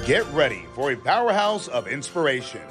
Get ready for a powerhouse of inspiration.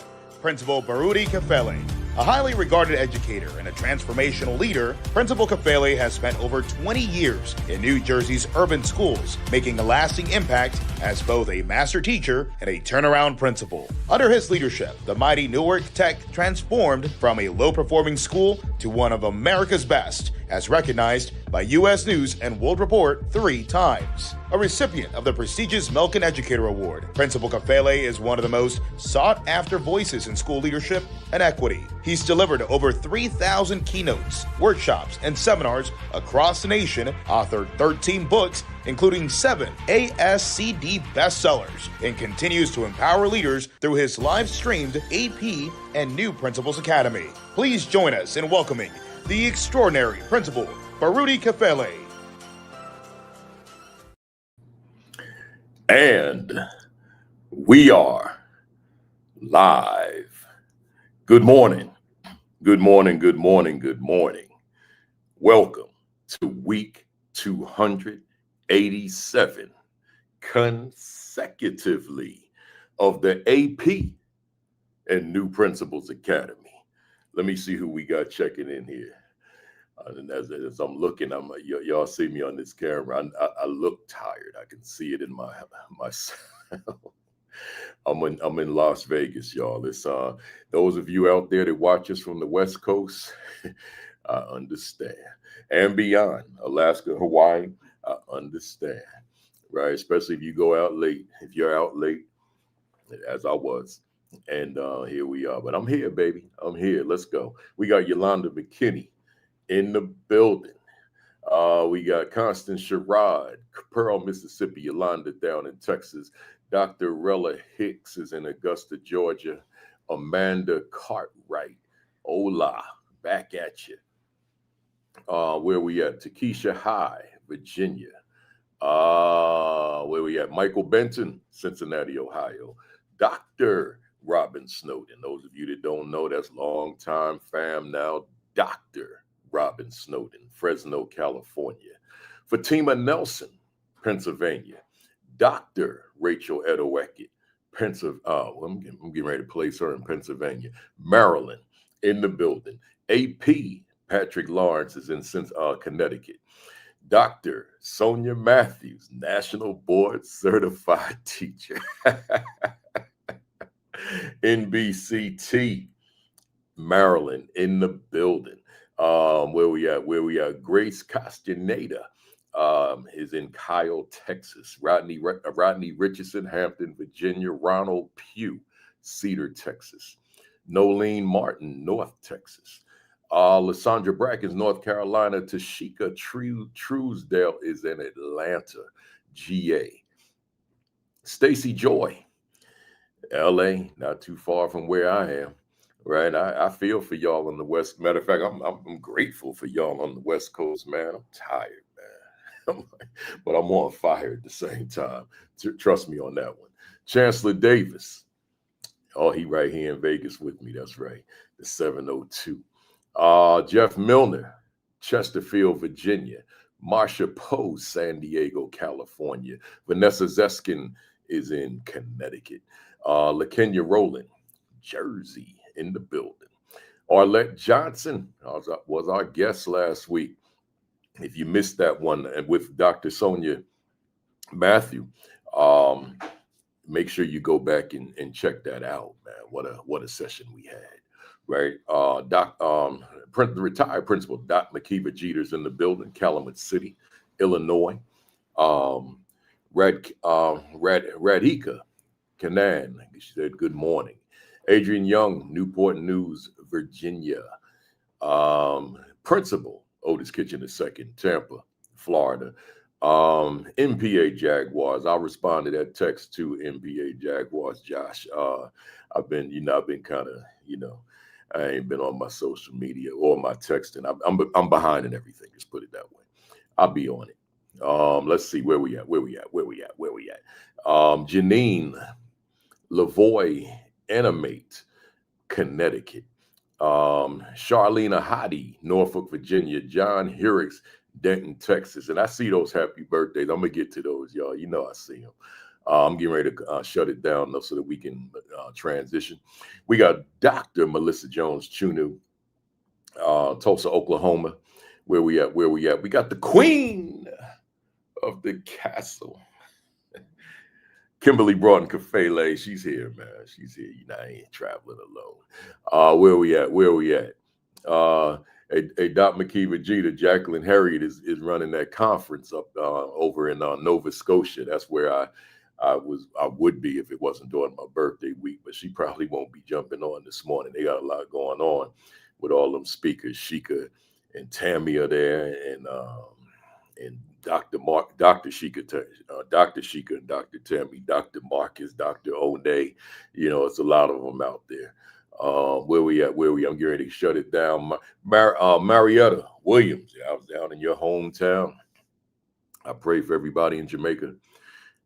Principal Baruti Kafele. A highly regarded educator and a transformational leader, Principal Kafele has spent over 20 years in New Jersey's urban schools, making a lasting impact as both a master teacher and a turnaround principal. Under his leadership, the mighty Newark Tech transformed from a low-performing school to one of America's best, as recognized by U.S. News and World Report 3 times. A recipient of the prestigious Milken Educator Award, Principal Kafele is one of the most sought-after voices in school leadership and equity. He's delivered over 3,000 keynotes, workshops, and seminars across the nation, authored 13 books, including 7 ASCD bestsellers, and continues to empower leaders through his live-streamed AP and New Principals Academy. Please join us in welcoming the extraordinary Principal Baruti Kafele. And we are live. Good morning. Good morning. Good morning. Good morning. Welcome to week 287 consecutively of the AP and New Principals Academy. Let me see who we got checking in here. And as I'm looking, y'all see me on this camera. I look tired. I can see it in myself. I'm in Las Vegas, y'all. It's those of you out there that watch us from the West Coast, I understand, and beyond, Alaska, Hawaii, I understand, right? Especially if you go out late. If you're out late, as I was, and here we are. But I'm here, baby. I'm here. Let's go. We got Yolanda McKinney in the building. We got Constance Sherrod, Pearl, Mississippi, Yolanda down in Texas. Dr. Rella Hicks is in Augusta, Georgia. Amanda Cartwright, hola, back at you. Where we at? Takesha High, Virginia. Where we at? Michael Benton, Cincinnati, Ohio. Dr. Robin Snowden. Those of you that don't know, that's longtime fam now. Dr. Robin Snowden, Fresno, California. Fatima Nelson, Pennsylvania. Dr. Rachel Edowecki, Pennsylvania. I'm getting ready to place her in Pennsylvania. Maryland, in the building. AP Patrick Lawrence is in Connecticut. Dr. Sonia Matthews, National Board Certified Teacher. NBCT, Maryland, in the building. Where we at? Grace Castaneda is in Kyle, Texas. Rodney Richardson, Hampton, Virginia. Ronald Pugh, Cedar, Texas. Nolene Martin, North Texas. Lysandra Brackens, North Carolina. Tashika Truesdale is in Atlanta, GA. Stacy Joy, LA, not too far from where I am. Right, I feel for y'all on the West. Matter of fact, I'm grateful for y'all on the West Coast, man. I'm tired, man, but I'm on fire at the same time. Trust me on that one. Chancellor Davis, oh, he right here in Vegas with me. That's right, the 702. Jeff Milner, Chesterfield, Virginia. Marsha Poe, San Diego, California. Vanessa Zeskin is in Connecticut. LaKenya Rowland, Jersey, in the building. Arlette Johnson was our guest last week. If you missed that one, and with Dr. Sonia Matthew, make sure you go back and check that out, man. What a session we had, right? The retired principal, Doc McKeever Jeter's in the building, Calumet City, Illinois. Radhika Kanan, she said good morning. Adrian Young, Newport News, Virginia. Principal, Otis Kitchen II, Tampa, Florida. MPA Jaguars. I'll respond to that text to MPA Jaguars, Josh. I've been kind of, I ain't been on my social media or my texting. I'm behind in everything. Just put it that way. I'll be on it. Let's see where we at. Janine Lavoie, Animate, Connecticut. Charlena Hottie, Norfolk, Virginia. John Hurricks, Denton, Texas. And I see those happy birthdays. I'm going to get to those, y'all. I see them. I'm getting ready to shut it down though, so that we can transition. We got Dr. Melissa Jones Chunu, Tulsa, Oklahoma. Where we at? Where we at? We got the queen of the castle, Kimberly Broughton Kafele. She's here, man. She's here. You know, I ain't traveling alone. Where we at? Where we at? Hey, Doc McKeever Jeter, Jacqueline Harriet is running that conference up over in Nova Scotia. That's where I would be if it wasn't during my birthday week, but she probably won't be jumping on this morning. They got a lot going on with all them speakers. Sheikah and Tammy are there, and Dr. Sheikah, Dr. Sheikah and Dr. Tammy, Dr. Marcus, Dr. O'Day. You know, it's a lot of them out there. Where we at? I'm getting ready to shut it down. Marietta Williams, I was down in your hometown. I pray for everybody in Jamaica,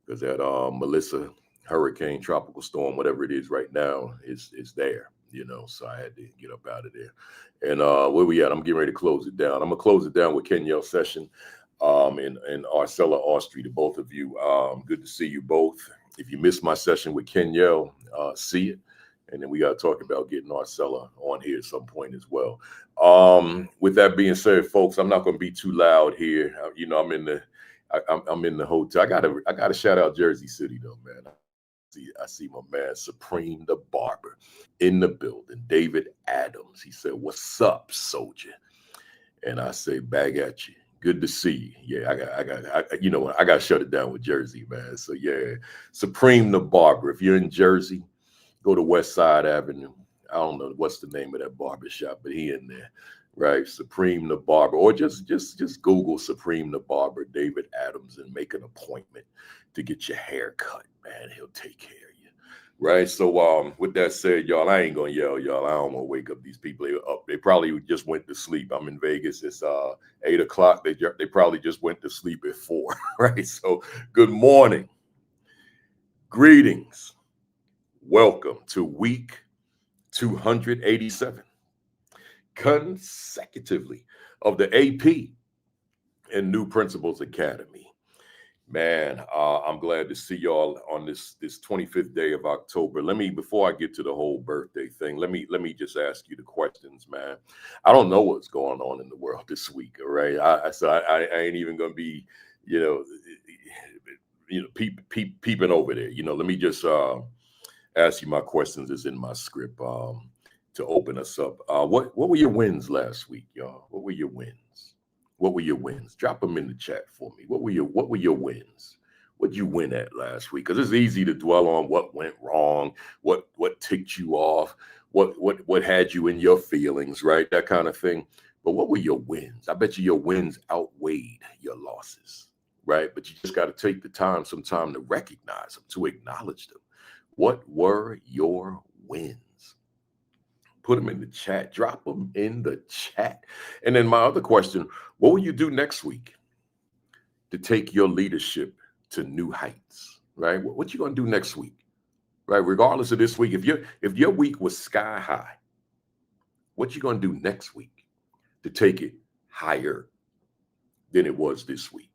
because that Melissa hurricane, tropical storm, whatever it is right now, is there. You know, so I had to get up out of there. And where we at? I'm getting ready to close it down. I'm gonna close it down with Kenyelle Session and Arcella Austri, to both of you. Good to see you both. If you missed my session with Kenyelle, see it. And then we got to talk about getting Arcella on here at some point as well. With that being said, folks, I'm not going to be too loud here. You know, I'm in the hotel. I gotta shout out Jersey City though, man. I see my man Supreme the Barber in the building. David Adams. He said, "What's up, soldier?" And I say, "Back at you. Good to see you." Yeah, I got to shut it down with Jersey, man. So yeah, Supreme the Barber. If you're in Jersey, go to West Side Avenue. I don't know what's the name of that barber shop, but he in there, right? Supreme the Barber, or just Google Supreme the Barber, David Adams, and make an appointment to get your hair cut, man. He'll take care of you, right? So with that said, y'all, I ain't gonna yell, y'all. I don't want to wake up these people. They probably just went to sleep. I'm in Vegas. It's 8 o'clock. They probably just went to sleep at 4, right? So good morning, greetings. Welcome to week 287 consecutively of the AP and New Principles Academy. Man, I'm glad to see y'all on this 25th day of October. Before I get to the whole birthday thing, let me just ask you the questions, man. I don't know what's going on in the world this week, all right? I ain't even gonna be, peeping over there. Let me just ask you my questions is in my script to open us up. What were your wins last week, y'all? What were your wins? What were your wins? Drop them in the chat for me. What were your wins? What'd you win at last week? Because it's easy to dwell on what went wrong, what ticked you off, what had you in your feelings, right? That kind of thing. But what were your wins? I bet you your wins outweighed your losses, right? But you just got to take the time, some time to recognize them, to acknowledge them. What were your wins? Put them in the chat. Drop them in the chat. And then my other question, what will you do next week to take your leadership to new heights, right? What you going to do next week, right? Regardless of this week, if your week was sky high, what you going to do next week to take it higher than it was this week?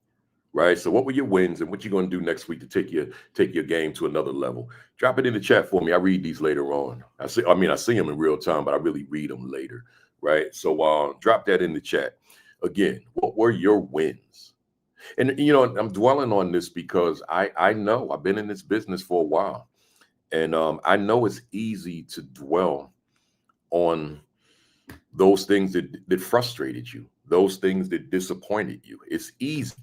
Right. So what were your wins and what you going to do next week to take your game to another level? Drop it in the chat for me. I read these later on. I see them in real time, but I really read them later. Right. So drop that in the chat. Again, what were your wins? And, I'm dwelling on this because I know I've been in this business for a while, and I know it's easy to dwell on those things that frustrated you, those things that disappointed you. It's easy.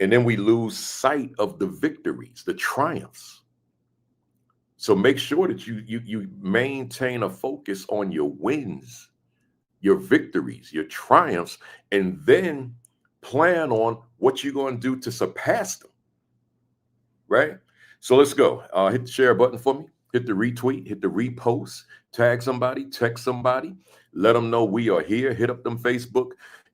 And then we lose sight of the victories, the triumphs. So make sure that you maintain a focus on your wins, your victories, your triumphs, and then plan on what you're going to do to surpass them. Right? So let's go. Hit the share button for me. Hit the retweet, hit the repost, tag somebody, text somebody, let them know we are here. Hit up them Facebook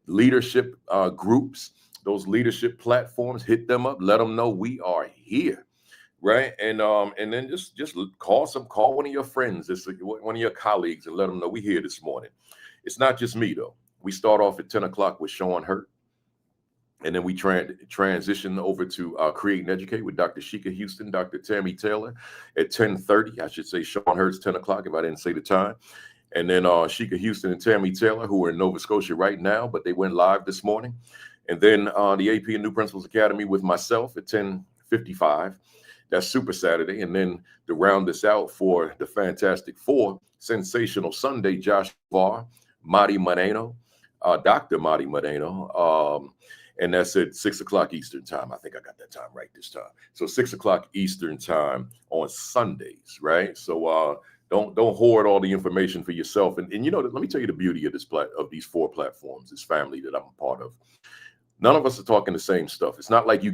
leadership groups. Those leadership platforms, hit them up, let them know we are here, right? And then just call one of your friends, one of your colleagues, and let them know we here this morning. It's not just me though. We start off at 10 o'clock with Sean Hurt. And then we transition over to Create and Educate with Dr. Sheikah Houston, Dr. Tammy Taylor at 10:30. I should say Sean Hurts 10 o'clock if I didn't say the time. And then Sheikah Houston and Tammy Taylor, who are in Nova Scotia right now, but they went live this morning. And then the AP and New Principles Academy with myself at 10:55. That's Super Saturday. And then to round this out for the Fantastic Four, Sensational Sunday, Josh Varr, Marty Moreno, Dr. Marty Moreno. And that's at 6 o'clock Eastern time. I think I got that time right this time. So 6 o'clock Eastern time on Sundays, right? So don't hoard all the information for yourself. And you know, let me tell you the beauty of these four platforms, this family that I'm a part of. None of us are talking the same stuff. It's not like you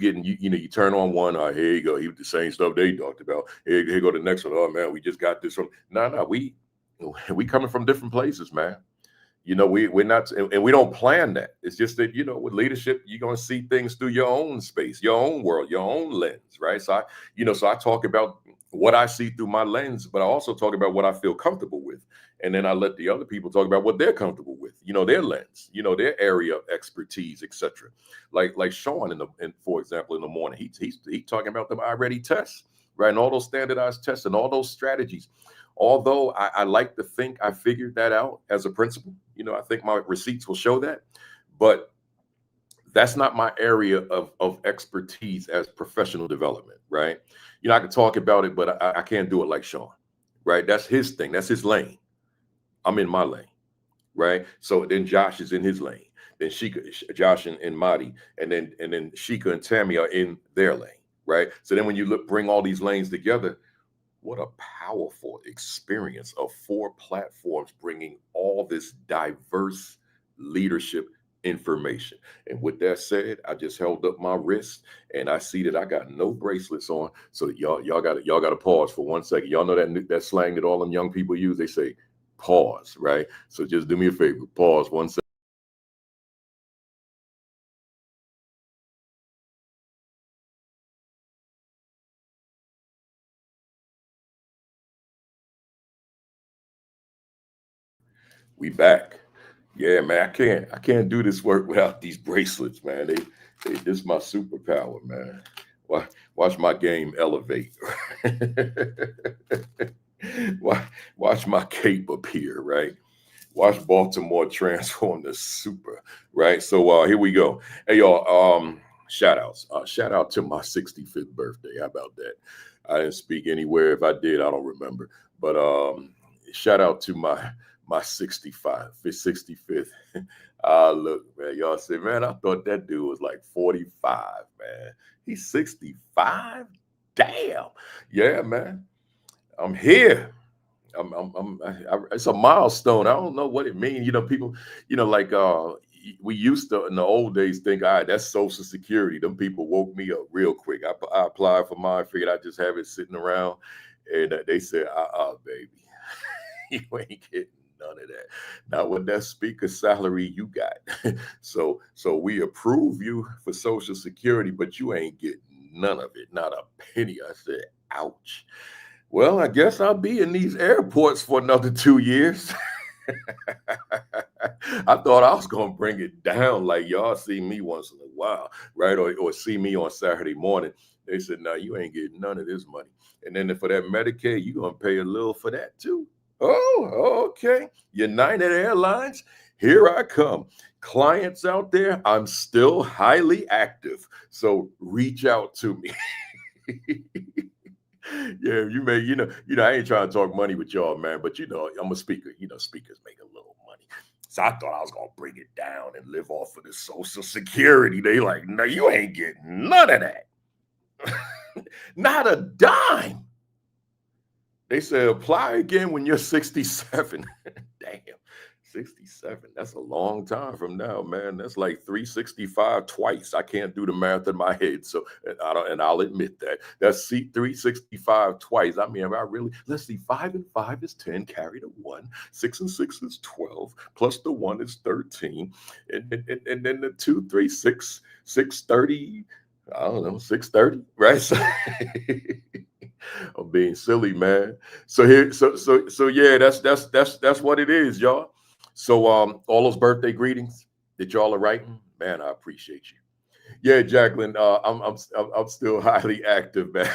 turn on one, here you go, the same stuff they talked about. Here go the next one. Oh man, we just got this from. No, we coming from different places, man. You know, we're not, and we don't plan that. It's just that, you know, with leadership, you're going to see things through your own space, your own world, your own lens, right? So I talk about what I see through my lens, but I also talk about what I feel comfortable with. And then I let the other people talk about what they're comfortable with, you know, their lens, you know, their area of expertise, etc. Like Sean, for example, in the morning, he's talking about them iReady tests, right? And all those standardized tests and all those strategies. Although I like to think I figured that out as a principal, you know, I think my receipts will show that, but that's not my area of expertise as professional development, right? You know, I can talk about it, but I can't do it like Sean, right? That's his thing. That's his lane. I'm in my lane, right? So then Josh is in his lane. Then Josh and Marty, and then Sheikah and Tammy are in their lane, right? So then when you bring all these lanes together, what a powerful experience of four platforms bringing all this diverse leadership information. And with that said, I just held up my wrist and I see that I got no bracelets on. So y'all got to pause for 1 second. Y'all know that slang that all them young people use. They say pause, right? So just do me a favor, pause 1 second. We back. Yeah, man, I can't do this work without these bracelets, man. This is my superpower, man. Watch my game elevate. Watch my cape appear, right? Watch Baltimore transform to super, right? So here we go. Hey y'all, shout outs. Shout out to my 65th birthday. How about that? I didn't speak anywhere. If I did, I don't remember. But shout out to my 65th. Look, man, y'all say, man, I thought that dude was like 45, man. He's 65. Damn. Yeah, man. I'm here. It's a milestone. I don't know what it means. You know, people, you know, like we used to in the old days think, all right, that's Social Security. Them people woke me up real quick. I applied for mine, figured I'd just have it sitting around. And they said, baby, you ain't getting none of that. Not with that speaker salary you got. So we approve you for Social Security, but you ain't getting none of it, not a penny. I said, ouch. Well, I guess I'll be in these airports for another 2 years. I thought I was going to bring it down like y'all see me once in a while, right? Or see me on Saturday morning. They said, no, you ain't getting none of this money. And then for that Medicaid, you're going to pay a little for that too. Oh, okay. United Airlines, here I come. Clients out there, I'm still highly active. So reach out to me. Yeah, I ain't trying to talk money with y'all, man, but I'm a speaker. Speakers make a little money. So I thought I was going to bring it down and live off of the Social Security. They like, no, you ain't getting none of that. Not a dime. They said, apply again when you're 67. Damn, 67. That's a long time from now, man. That's like 365 twice. I can't do the math in my head. So, I'll admit that. That's 365 twice. I mean, let's see, 5 and 5 is 10, carry the 1. 6 and 6 is 12, plus the 1 is 13. And then the 2, 3, 6, 630. I don't know, 630, right? So, I'm being silly, man. So yeah, that's what it is, y'all. So all those birthday greetings that y'all are writing, man, I appreciate you. Yeah, Jacqueline, I'm still highly active, man.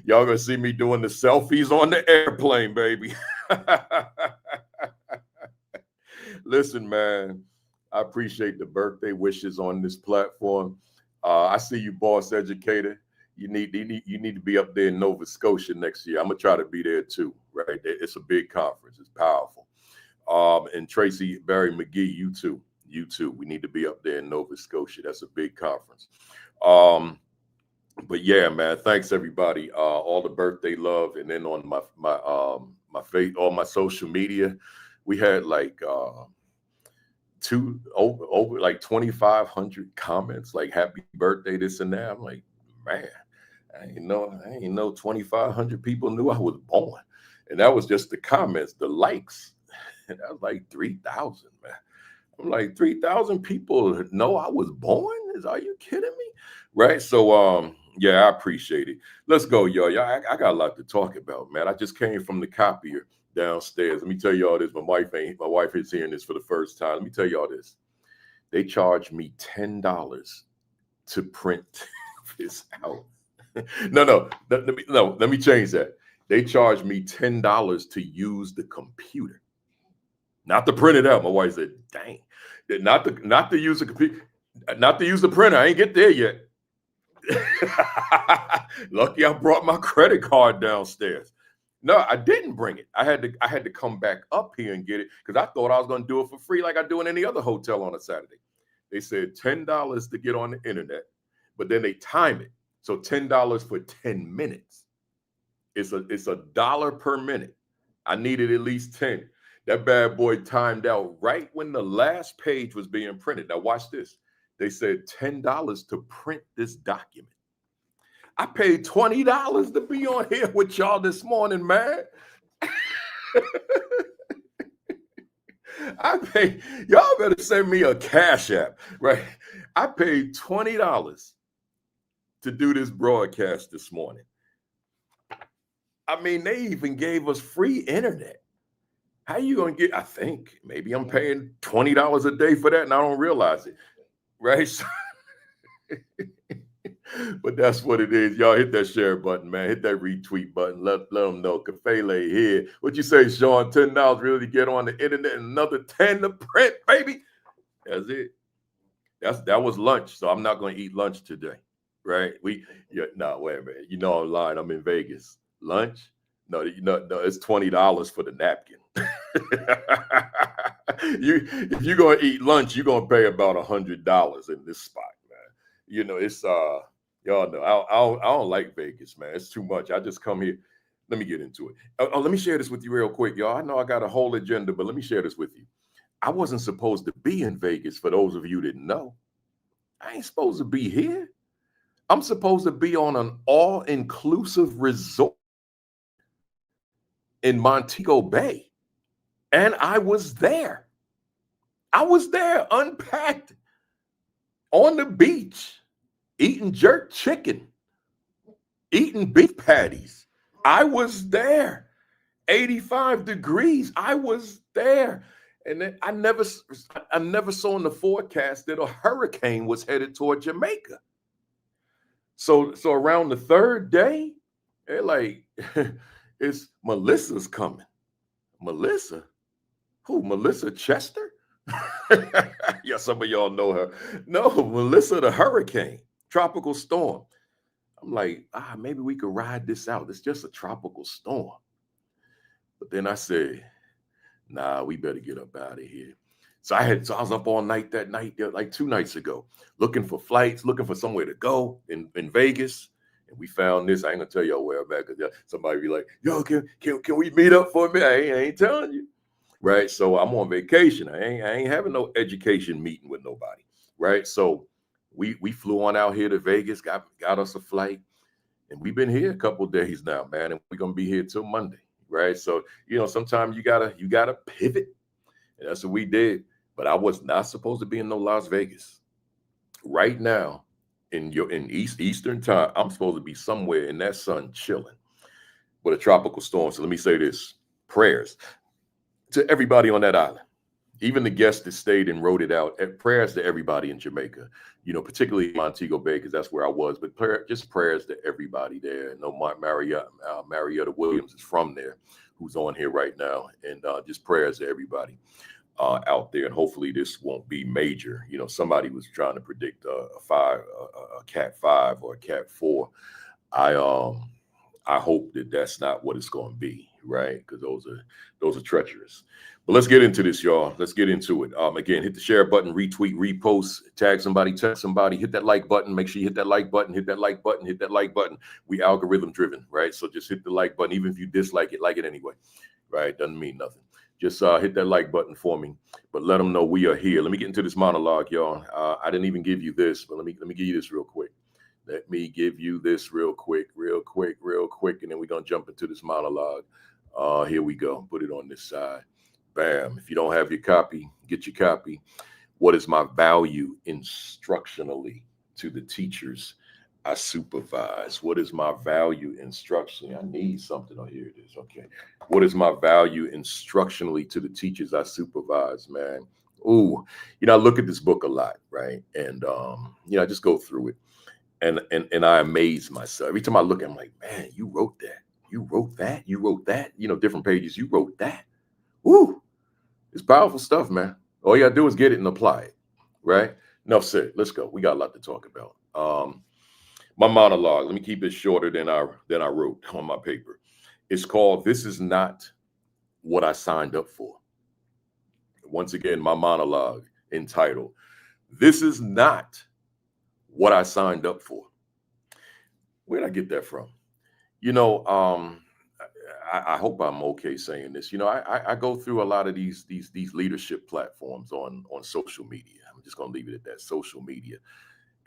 Y'all gonna see me doing the selfies on the airplane, baby. Listen, man, I appreciate the birthday wishes on this platform. I see you, boss educator. You need to be up there in Nova Scotia next year. I'm gonna try to be there too. Right, it's a big conference. It's powerful. And Tracy Barry McGee, you too. You too. We need to be up there in Nova Scotia. That's a big conference. But yeah, man, thanks everybody. All the birthday love, and then on my face, all my social media, we had like over like 2,500 comments, like happy birthday, this and that. I'm like, man, I ain't know 2,500 people knew I was born, and that was just the comments, the likes. And that was like 3,000, man. I'm like, 3,000 people know I was born? Are you kidding me? Right. So yeah, I appreciate it. Let's go, y'all. I got a lot to talk about, man. I just came from the copier downstairs. Let me tell y'all this. My wife is hearing this for the first time. Let me tell y'all this. They charged me $10 to print this out. No, let me change that. They charged me $10 to use the computer. Not to print it out. My wife said, dang. Not to use the computer, not to use the printer. I ain't get there yet. Lucky I brought my credit card downstairs. No, I didn't bring it. I had to come back up here and get it because I thought I was going to do it for free like I do in any other hotel on a Saturday. They said $10 to get on the internet, but then they time it. So $10 for 10 minutes. It's a dollar per minute. I needed at least 10. That bad boy timed out right when the last page was being printed. Now watch this. They said $10 to print this document. I paid $20 to be on here with y'all this morning, man. Y'all better send me a Cash App, right? I paid $20 to do this broadcast this morning. I mean, they even gave us free internet. How you gonna get? I think maybe I'm paying $20 a day for that, and I don't realize it, right? But that's what it is. Y'all hit that share button, man. Hit that retweet button. Let them know. Kafele here. What you say, Sean? $10 really to get on the internet, and another 10 to print, baby. That's it. That was lunch, so I'm not gonna eat lunch today, right? Wait a minute. You know I'm lying. I'm in Vegas. Lunch? No, it's $20 for the napkin. If you're gonna eat lunch, you're gonna pay about $100 in this spot, man. You know, it's y'all know I don't like Vegas, man. It's too much. I just come here. Let me get into it. Let me share this with you real quick, y'all. I know I got a whole agenda, but let me share this with you. I wasn't supposed to be in Vegas. For those of you who didn't know, I ain't supposed to be here. I'm supposed to be on an all-inclusive resort in Montego Bay. And I was there. I was there, unpacked, on the beach, eating jerk chicken, eating beef patties. I was there. 85 degrees. I was there. And then I never saw in the forecast that a hurricane was headed toward Jamaica. So around the third day, they're like, it's Melissa's coming. Melissa? Who? Melissa Chester? Yeah, some of y'all know her. No, Melissa the hurricane, tropical storm. I'm like, maybe we could ride this out. It's just a tropical storm. But then I said, nah, we better get up out of here. So I was up all night that night, like 2 nights ago, looking for flights, looking for somewhere to go in Vegas. And we found this. I ain't gonna tell y'all where I'm at, because somebody be like, yo, can we meet up for a minute? I ain't telling you. Right. So I'm on vacation. I ain't having no education meeting with nobody. Right. So we flew on out here to Vegas, got us a flight, and we've been here a couple of days now, man. And we're gonna be here till Monday. Right. So, sometimes you gotta pivot. And that's what we did. But I was not supposed to be in no Las Vegas. Right now, in Eastern time, I'm supposed to be somewhere in that sun chilling with a tropical storm. So let me say this: prayers to everybody on that island. even the guests that stayed and wrote it out. Prayers to everybody in Jamaica, particularly Montego Bay, because that's where I was. But just prayers to everybody there. I know Marietta Williams is from there, who's on here right now, and just prayers to everybody out there. And hopefully this won't be major. Somebody was trying to predict a Cat 5 or a Cat 4. I hope that that's not what it's going to be, right? Because those are treacherous. But let's get into this, y'all. Let's get into it. Again, hit the share button, retweet, repost, tag somebody, text somebody, hit that like button. Make sure you hit that like button, hit that like button, hit that like button. We algorithm driven, right? So just hit the like button. Even if you dislike it, like it anyway, right? Doesn't mean nothing. Just hit that like button for me, but let them know we are here. Let me get into this monologue, y'all. I didn't even give you this, but let me give you this real quick. Let me give you this real quick, and then we're gonna jump into this monologue. Here we go. Put it on this side. Bam. If you don't have your copy, get your copy. What is my value instructionally to the teachers I supervise? What is my value instructionally? I need something. Oh, here it is. Okay. What is my value instructionally to the teachers I supervise, man? Ooh, I look at this book a lot, right? And I just go through it. And I amaze myself. Every time I look, I'm like, man, you wrote that. You wrote that. You wrote that. Different pages. You wrote that. Woo! It's powerful stuff, man. All you gotta do is get it and apply it, right? Enough said. Let's go. We got a lot to talk about. My monologue. Let me keep it shorter than I wrote on my paper. It's called "This Is Not What I Signed Up For." Once again, my monologue entitled "This Is Not What I Signed Up For." Where did I get that from? I hope I'm okay saying this. I go through a lot of these leadership platforms on social media. I'm just gonna leave it at that, social media.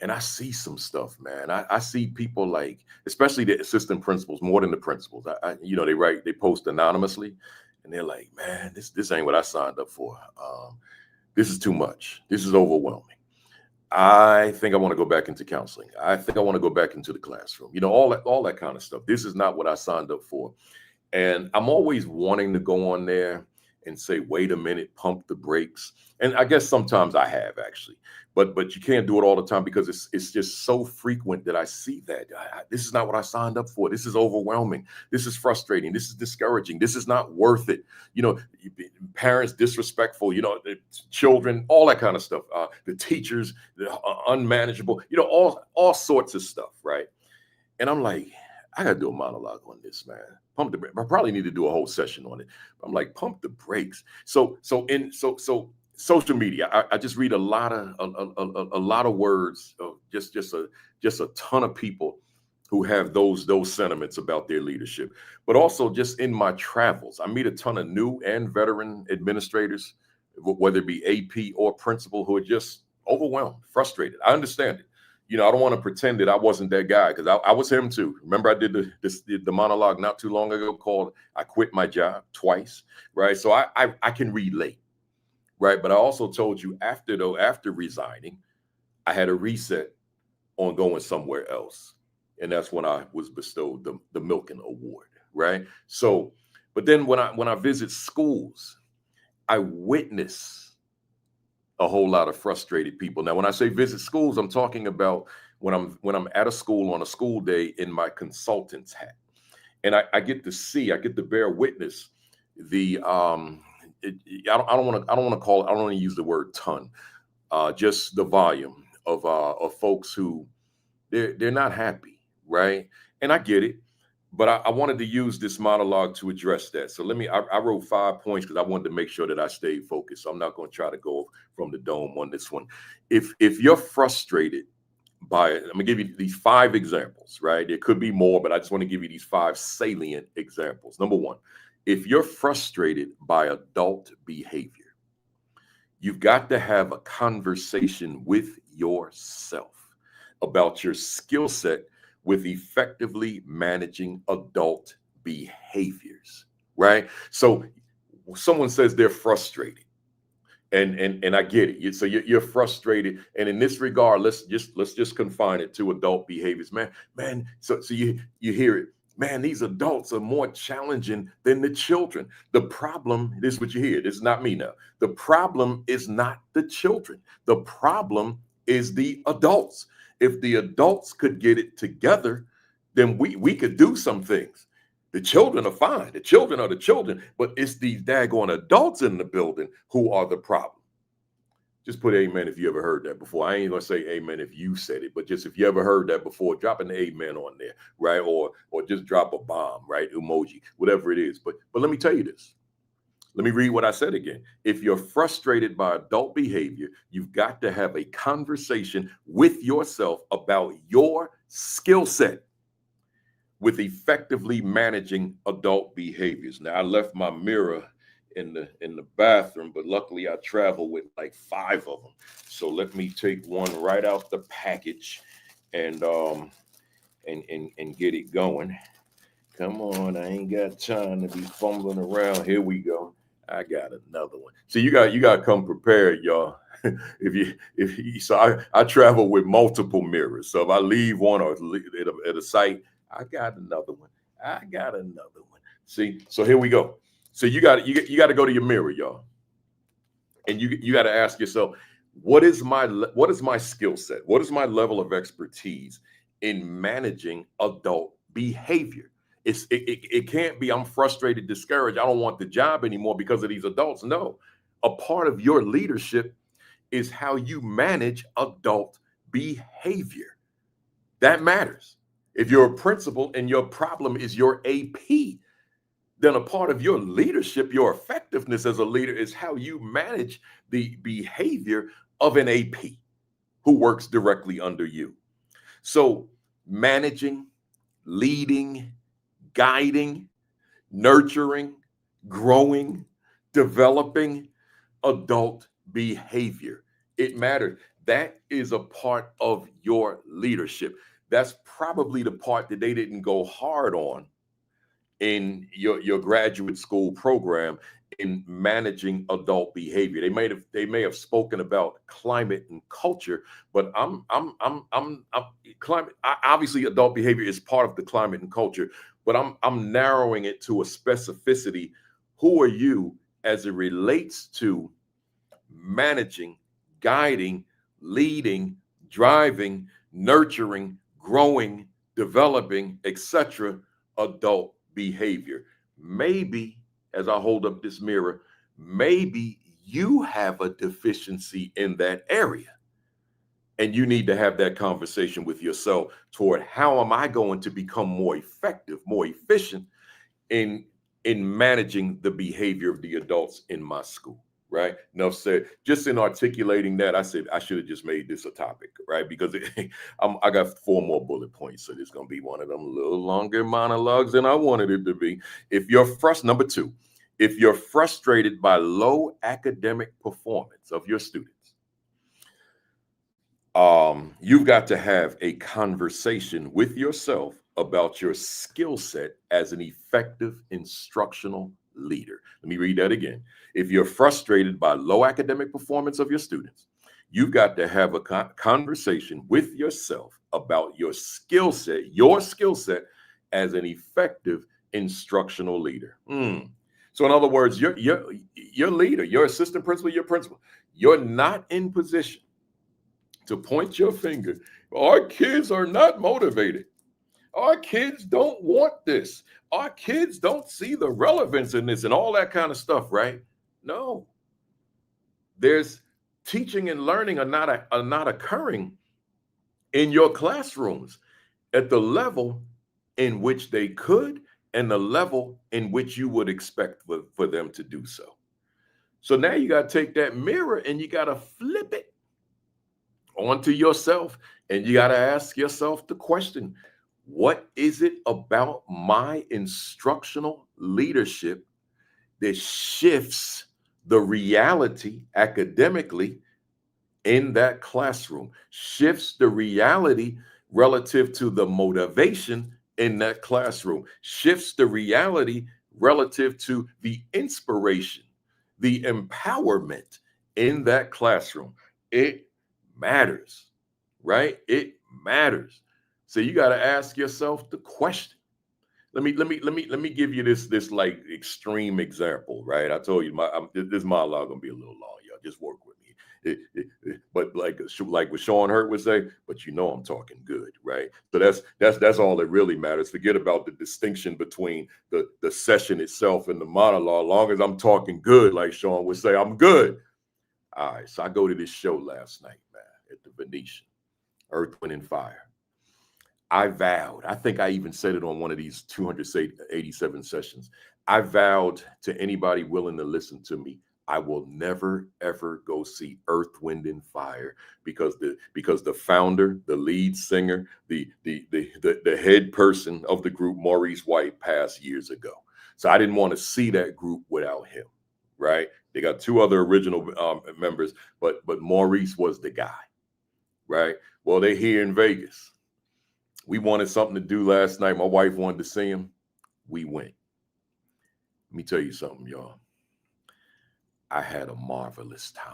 And I see some stuff, man. I see people like, especially the assistant principals, more than the principals. They post anonymously, and they're like, man, this ain't what I signed up for. This is too much. This is overwhelming. I think I want to go back into counseling. I think I want to go back into the classroom. All that kind of stuff. This is not what I signed up for. And I'm always wanting to go on there and say, wait a minute, pump the brakes. And I guess sometimes I have actually, but you can't do it all the time because it's just so frequent that I see that. This is not what I signed up for. This is overwhelming. This is frustrating. This is discouraging. This is not worth it. Parents disrespectful, the children, all that kind of stuff. The teachers, unmanageable, all sorts of stuff, right? And I'm like, I got to do a monologue on this, man. Pump the brakes. I probably need to do a whole session on it. I'm like, pump the brakes. So social media, I just read a lot of words of just a ton of people who have those sentiments about their leadership. But also just in my travels, I meet a ton of new and veteran administrators, whether it be AP or principal, who are just overwhelmed, frustrated. I understand it. I don't want to pretend that I wasn't that guy, because I was him too. Remember, I did the monologue not too long ago called "I Quit My Job Twice," right? So I can relate, right? But I also told you after resigning, I had a reset on going somewhere else, and that's when I was bestowed the Milken Award, right? So, but then when I visit schools, I witness a whole lot of frustrated people. Now, when I say visit schools, I'm talking about when I'm at a school on a school day in my consultant's hat, and I get to bear witness the I don't want to use the word ton, just the volume of folks who they're not happy, right? And I get it. But I wanted to use this monologue to address that. So I wrote 5 points because I wanted to make sure that I stayed focused. So I'm not going to try to go from the dome on this one. If you're frustrated by it, I'm going to give you these 5 examples, right? There could be more, but I just want to give you these 5 salient examples. Number 1, if you're frustrated by adult behavior, you've got to have a conversation with yourself about your skill set with effectively managing adult behaviors, right? So someone says they're frustrated, and I get it. So you're frustrated, and in this regard, let's just confine it to adult behaviors, man. So you hear it. Man, these adults are more challenging than the children. The problem, this is what you hear. This is not me now. The problem is not the children. The problem is the adults. If the adults could get it together, then we could do some things. The children are fine. The children are the children, but it's these daggone adults in the building who are the problem. Just put amen if you ever heard that before. I ain't gonna say amen if you said it, but just if you ever heard that before, drop an amen on there, right? Or just drop a bomb, right? Emoji, whatever it is. But let me tell you this. Let me read what I said again. If you're frustrated by adult behavior, you've got to have a conversation with yourself about your skill set with effectively managing adult behaviors. Now, I left my mirror in the bathroom, but luckily I travel with like 5 of them. So let me take one right out the package and get it going. Come on, I ain't got time to be fumbling around. Here we go. I got another one. So you got to come prepared, y'all. So I travel with multiple mirrors. So if I leave one or at a site, I got another one. I got another one. See, so here we go. So you got to go to your mirror, y'all, and you got to ask yourself, what is my skill set? What is my level of expertise in managing adult behavior? It can't be I'm frustrated, discouraged. I don't want the job anymore because of these adults. No, a part of your leadership is how you manage adult behavior. That matters. If you're a principal and your problem is your AP, then a part of your leadership, your effectiveness as a leader, is how you manage the behavior of an AP who works directly under you. So managing, leading, guiding, nurturing, growing, developing adult behavior. It matters. That is a part of your leadership. That's probably the part that they didn't go hard on in your graduate school program in managing adult behavior. They may have spoken about climate and culture, but I'm climate. Obviously, adult behavior is part of the climate and culture, but I'm narrowing it to a specificity. Who are you as it relates to managing, guiding, leading, driving, nurturing, growing, developing, etc. adult behavior? Maybe, as I hold up this mirror, maybe you have a deficiency in that area. And you need to have that conversation with yourself toward how am I going to become more effective, more efficient in managing the behavior of the adults in my school. Right. Enough said. Just in articulating that, I said I should have just made this a topic, right? Because I got 4 more bullet points, so it's gonna be one of them little longer monologues than I wanted it to be. Number 2, if you're frustrated by low academic performance of your students, you've got to have a conversation with yourself about your skill set as an effective instructional leader. Let me read that again. If you're frustrated by low academic performance of your students, you've got to have a conversation with yourself about your skill set as an effective instructional leader. So in other words, your leader, your assistant principal, your principal, you're not in position to point your finger. Our kids are not motivated. Our kids don't want this. Our kids don't see the relevance in this and all that kind of stuff, right? No. There's teaching and learning are not occurring in your classrooms at the level in which they could and the level in which you would expect for them to do so. So now you got to take that mirror and you got to flip it onto yourself and you got to ask yourself the question, what is it about my instructional leadership that shifts the reality academically in that classroom, shifts the reality relative to the motivation in that classroom, shifts the reality relative to the inspiration, the empowerment in that classroom? It matters, right? It matters. So you got to ask yourself the question, let me give you this like extreme example, right? I told you this monologue gonna be a little long, y'all. Just work with me. But like what Sean Hurt would say, but you know I'm talking good, right? So that's all that really matters. Forget about the distinction between the session itself and the monologue. As long as I'm talking good, like Sean would say, I'm good. All right, so I go to this show last night, man, at the Venetian, Earth, Wind, and Fire. I vowed, I think I even said it on one of these 287 sessions. I vowed to anybody willing to listen to me, I will never, ever go see Earth, Wind, and Fire because the founder, the lead singer, the head person of the group, Maurice White, passed years ago. So I didn't want to see that group without him, right? They got two other original members, but Maurice was the guy, right? Well, they're here in Vegas. We wanted something to do last night. My wife wanted to see him. We went. Let me tell you something, y'all. I had a marvelous time.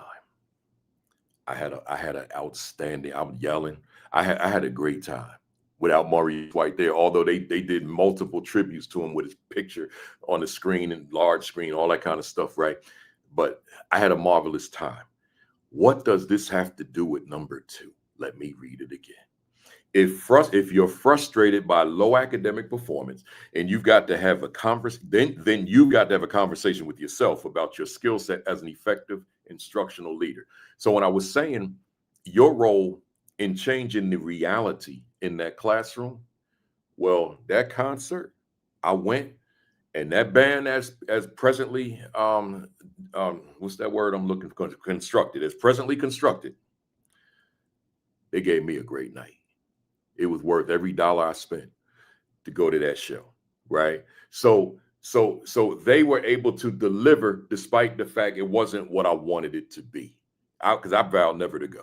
I had an outstanding, I'm yelling. I had a great time without Maurice White there, although they did multiple tributes to him with his picture on the screen and large screen, all that kind of stuff, right? But I had a marvelous time. What does this have to do with number 2? Let me read it again. If you're frustrated by low academic performance and you've got to have a conversation, then you've got to have a conversation with yourself about your skill set as an effective instructional leader. So when I was saying your role in changing the reality in that classroom, well, that concert, I went, and that band as presently, what's that word I'm looking for? Constructed, as presently constructed, they gave me a great night. It was worth every dollar I spent to go to that show, right? So they were able to deliver despite the fact it wasn't what I wanted it to be, because I vowed never to go,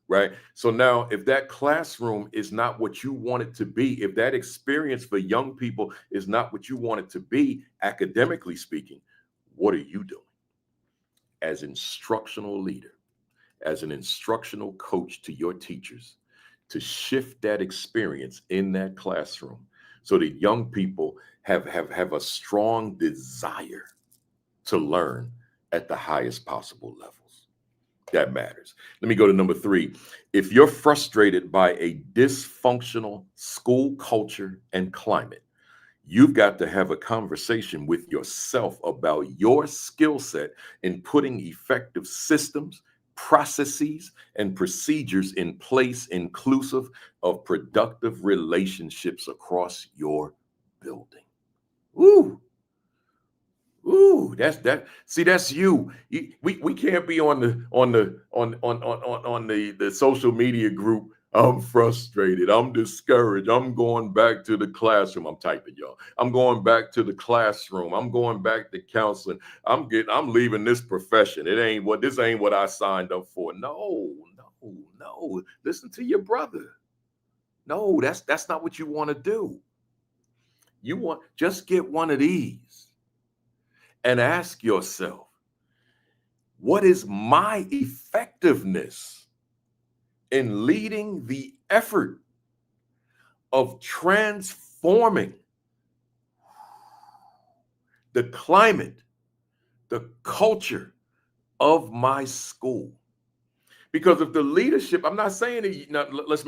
right? So now if that classroom is not what you want it to be, if that experience for young people is not what you want it to be, academically speaking, what are you doing as instructional leader, as an instructional coach to your teachers, to shift that experience in that classroom so that young people have a strong desire to learn at the highest possible levels? That matters. Let me go to number 3. If you're frustrated by a dysfunctional school culture and climate, you've got to have a conversation with yourself about your skill set in putting effective systems, processes, and procedures in place, inclusive of productive relationships across your building. Ooh, that's that. See, that's you. We can't be on the social media group. I'm frustrated. I'm discouraged. I'm going back to the classroom. I'm typing, y'all. I'm going back to the classroom. I'm going back to counseling. I'm leaving this profession. This ain't what I signed up for. No. Listen to your brother. No, that's not what you want to do. Just get one of these and ask yourself, what is my effectiveness in leading the effort of transforming the climate, the culture of my school? Because if the leadership, I'm not saying that, let's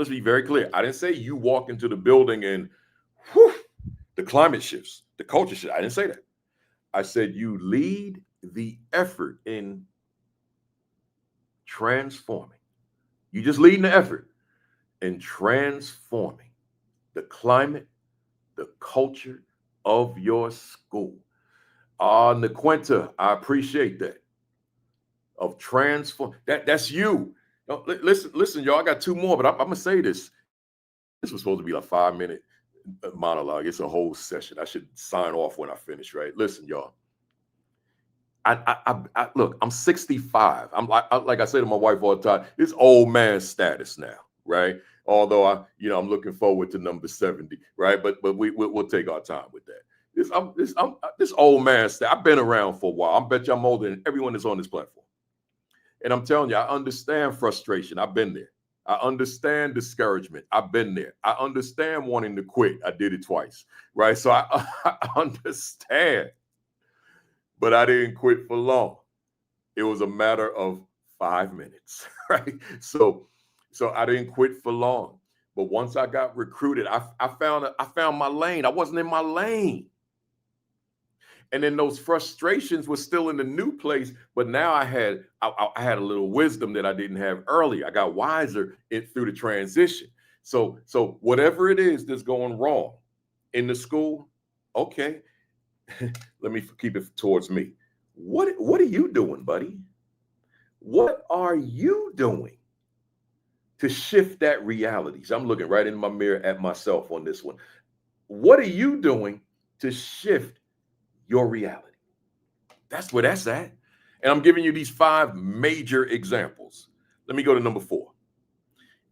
be very clear. I didn't say you walk into the building and the climate shifts, the culture shifts. I didn't say that. I said you lead the effort in transforming. You just leading the effort in transforming the climate, the culture of your school. Naquenta, I appreciate that. Of transform. That's you. Listen, y'all. I got 2 more, but I'm gonna say this. This was supposed to be a 5-minute monologue. It's a whole session. I should sign off when I finish, right? Listen, y'all. I look, I'm 65. I'm like I say to my wife all the time, it's old man status now, right? Although I'm looking forward to number 70, right? But we'll take our time with that. This old man status. I've been around for a while. I bet you I'm older than everyone that's on this platform. And I'm telling you, I understand frustration. I've been there. I understand discouragement. I've been there. I understand wanting to quit. I did it twice, right? So I understand, but I didn't quit for long. It was a matter of 5 minutes, right? So I didn't quit for long. But once I got recruited, I found my lane. I wasn't in my lane. And then those frustrations were still in the new place, but now I had a little wisdom that I didn't have early. I got wiser through the transition. So whatever it is that's going wrong in the school, okay, let me keep it towards me. What are you doing, buddy? What are you doing to shift that reality? So I'm looking right in my mirror at myself on this one. What are you doing to shift your reality? That's where that's at. And I'm giving you these 5 major examples. Let me go to number 4.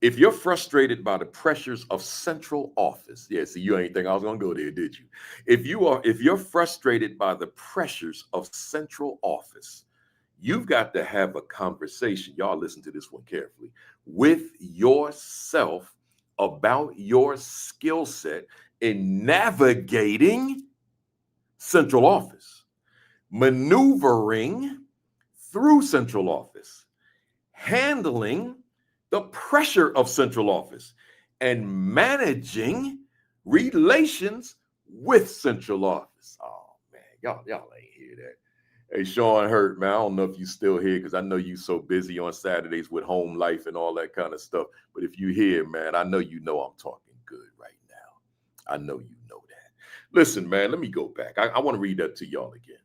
If you're frustrated by the pressures of central office, yeah, see, you ain't think I was gonna go there, did you? If you're frustrated by the pressures of central office, you've got to have a conversation. Y'all listen to this one carefully with yourself about your skill set in navigating central office, maneuvering through central office, handling the pressure of central office, and managing relations with central office. Oh man, y'all ain't hear that. Hey, Sean Hurt, man, I don't know if you still here because I know you so busy on Saturdays with home life and all that kind of stuff. But if you here, man, I know you know I'm talking good right now. I know you know that. Listen, man, let me go back. I want to read that to y'all again.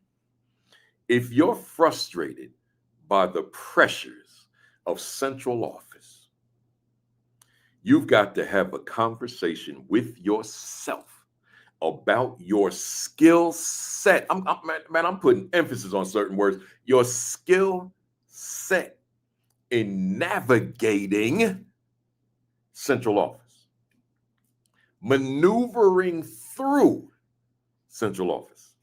If you're frustrated by the pressures of central office, you've got to have a conversation with yourself about your skill set. I'm putting emphasis on certain words. Your skill set in navigating central office, maneuvering through central office,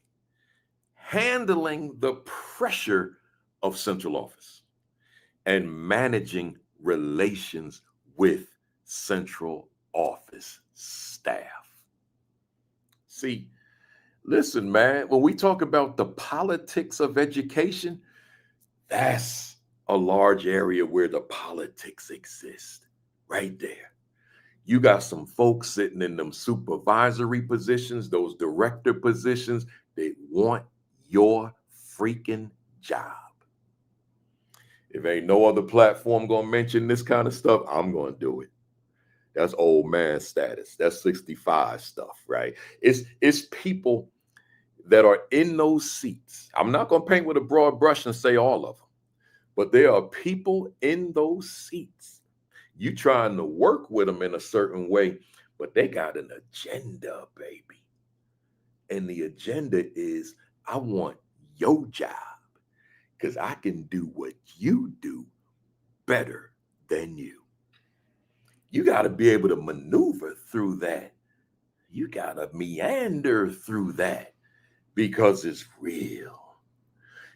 handling the pressure of central office, and managing relations with central office staff. See, listen, man, when we talk about the politics of education, that's a large area where the politics exist right there. You got some folks sitting in them supervisory positions, those director positions. They want your freaking job. If ain't no other platform gonna mention this kind of stuff, I'm gonna do it. That's old man status. That's 65 stuff, right? It's people that are in those seats. I'm not gonna paint with a broad brush and say all of them, but there are people in those seats. You trying to work with them in a certain way, but they got an agenda, baby. And the agenda is, I want your job because I can do what you do better than you. You got to be able to maneuver through that. You got to meander through that because it's real.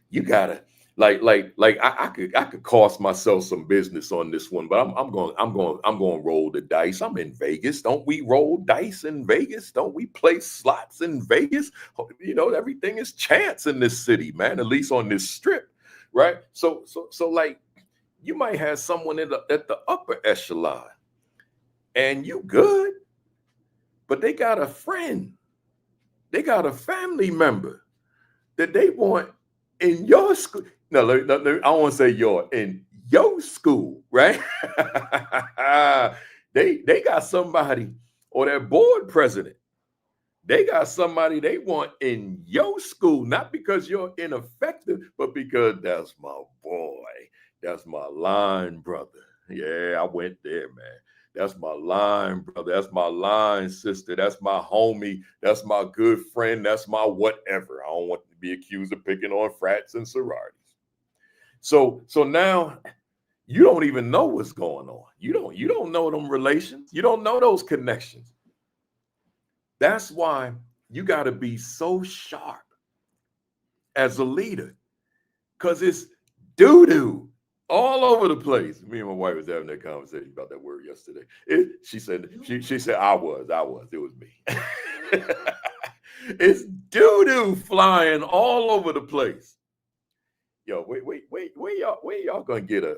You got to I could cost myself some business on this one, but I'm going to roll the dice. I'm in Vegas. Don't we roll dice in Vegas? Don't we play slots in Vegas? You know, everything is chance in this city, man, at least on this strip, right? So like you might have someone at the upper echelon and you good, but they got a friend. They got a family member that they want in your school. No, I don't want to say in your school, right? They got somebody, or their board president. They got somebody they want in your school, not because you're ineffective, but because that's my boy. That's my line brother. Yeah, I went there, man. That's my line brother. That's my line sister. That's my homie. That's my good friend. That's my whatever. I don't want to be accused of picking on frats and sororities. So now you don't even know what's going on. You don't know them relations. You don't know those connections. That's why you got to be so sharp as a leader, because it's doo-doo all over the place. Me and my wife was having that conversation about that word yesterday. She said, she said, I was, it was me. It's doo-doo flying all over the place. Yo, wait, where y'all gonna get a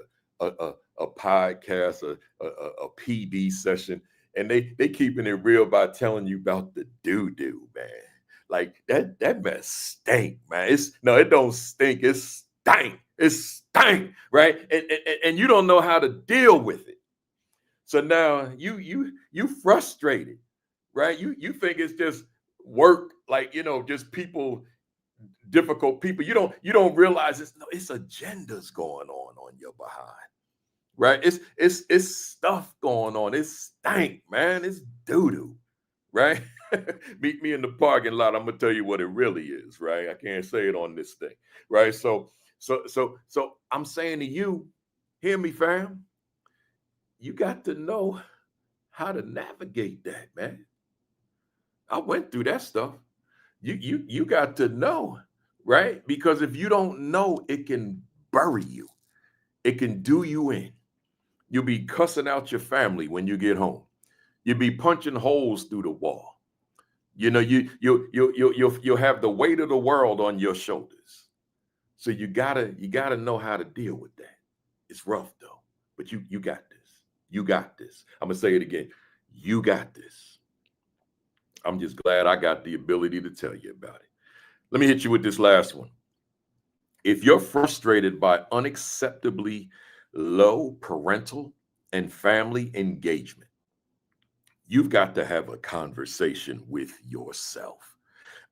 podcast, a PD session, and they keeping it real by telling you about the doo-doo, man. Like that mess stink, man. It don't stink, it stank. It stank, right? And you don't know how to deal with it. So now you frustrated, right? You think it's just work, like just people, difficult people. You don't realize it's agendas going on your behind, right? It's stuff going on. It's stank, man. It's doo-doo, right? Meet me in the parking lot. I'm gonna tell you what it really is, right? I can't say it on this thing, right? So I'm saying to you, hear me, fam. You got to know how to navigate that, man. I went through that stuff. You got to know, right? Because if you don't know, it can bury you. It can do you in. You'll be cussing out your family when you get home. You'll be punching holes through the wall. You'll have the weight of the world on your shoulders. So you gotta know how to deal with that. It's rough though, but you got this. You got this. I'm gonna say it again. You got this. I'm just glad I got the ability to tell you about it. Let me hit you with this last one. If you're frustrated by unacceptably low parental and family engagement, you've got to have a conversation with yourself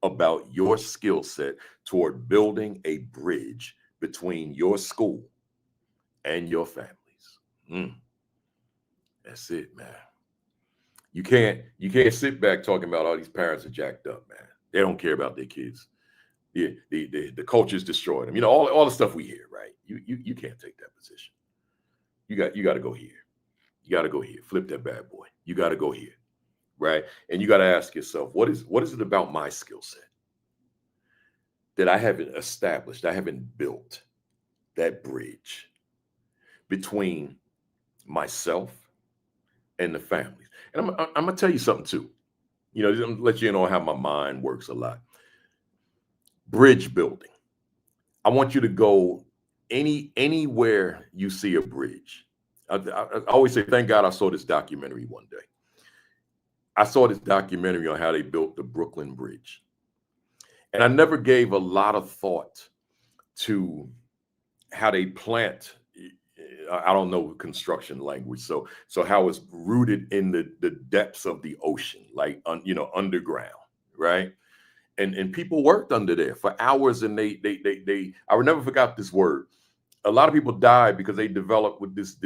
about your skill set toward building a bridge between your school and your families. That's it, man. You can't sit back talking about all these parents are jacked up, man. They don't care about their kids. The culture's destroyed them. All the stuff we hear, right? You can't take that position. You got to go here. You got to go here. Flip that bad boy. You got to go here, right? And you got to ask yourself, what is it about my skill set that I haven't established, I haven't built that bridge between myself and the families? And I'm gonna tell you something too. I'm gonna let you know how my mind works a lot. Bridge building. I want you to go anywhere you see a bridge. I always say, thank God I saw this documentary one day. I saw this documentary on how they built the Brooklyn Bridge. And I never gave a lot of thought to how they plant. I don't know construction language. So how it's rooted in the depths of the ocean, like, underground, right? And people worked under there for hours, and they I would never forgot this word. A lot of people died because they developed with this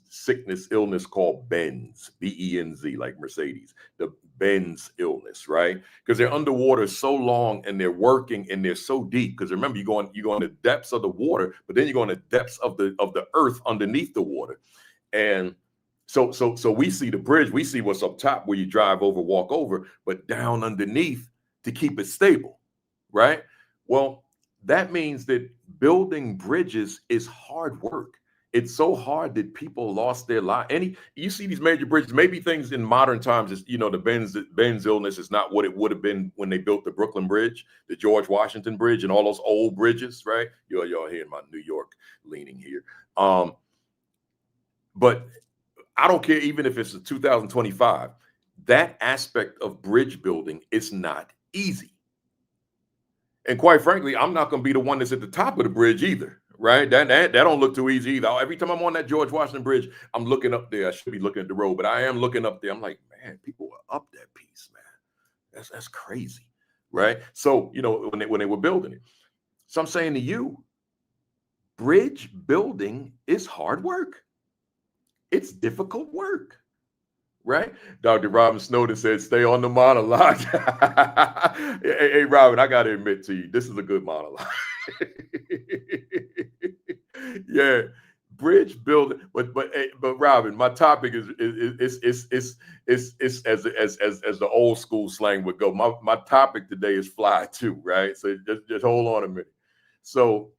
sickness, illness called Benz, B-E-N-Z, like Mercedes, the Benz illness, right? Because they're underwater so long and they're working and they're so deep. Because remember, you go in the depths of the water, but then you go in the depths of the earth underneath the water. And so we see the bridge, we see what's up top where you drive over, walk over, but down underneath to keep it stable, right? Well, that means that building bridges is hard work. It's so hard that people lost their life. You see these major bridges, maybe things in modern times is, the Benz illness is not what it would have been when they built the Brooklyn Bridge, the George Washington Bridge, and all those old bridges, right? Y'all hearing my New York leaning here. But I don't care, even if it's a 2025, that aspect of bridge building is not easy. And quite frankly, I'm not going to be the one that's at the top of the bridge either, right? That don't look too easy either. Every time I'm on that George Washington Bridge, I'm looking up there. I should be looking at the road, but I am looking up there. I'm like, man, people are up that piece, man. That's crazy, right? So, when they were building it. So I'm saying to you, bridge building is hard work. It's difficult work. Right? Dr. Robin Snowden said, stay on the monologue. Hey, Robin, I got to admit to you, this is a good monologue. Yeah, bridge building. But Robin, my topic is as the old school slang would go. My topic today is fly too, right? So just hold on a minute. So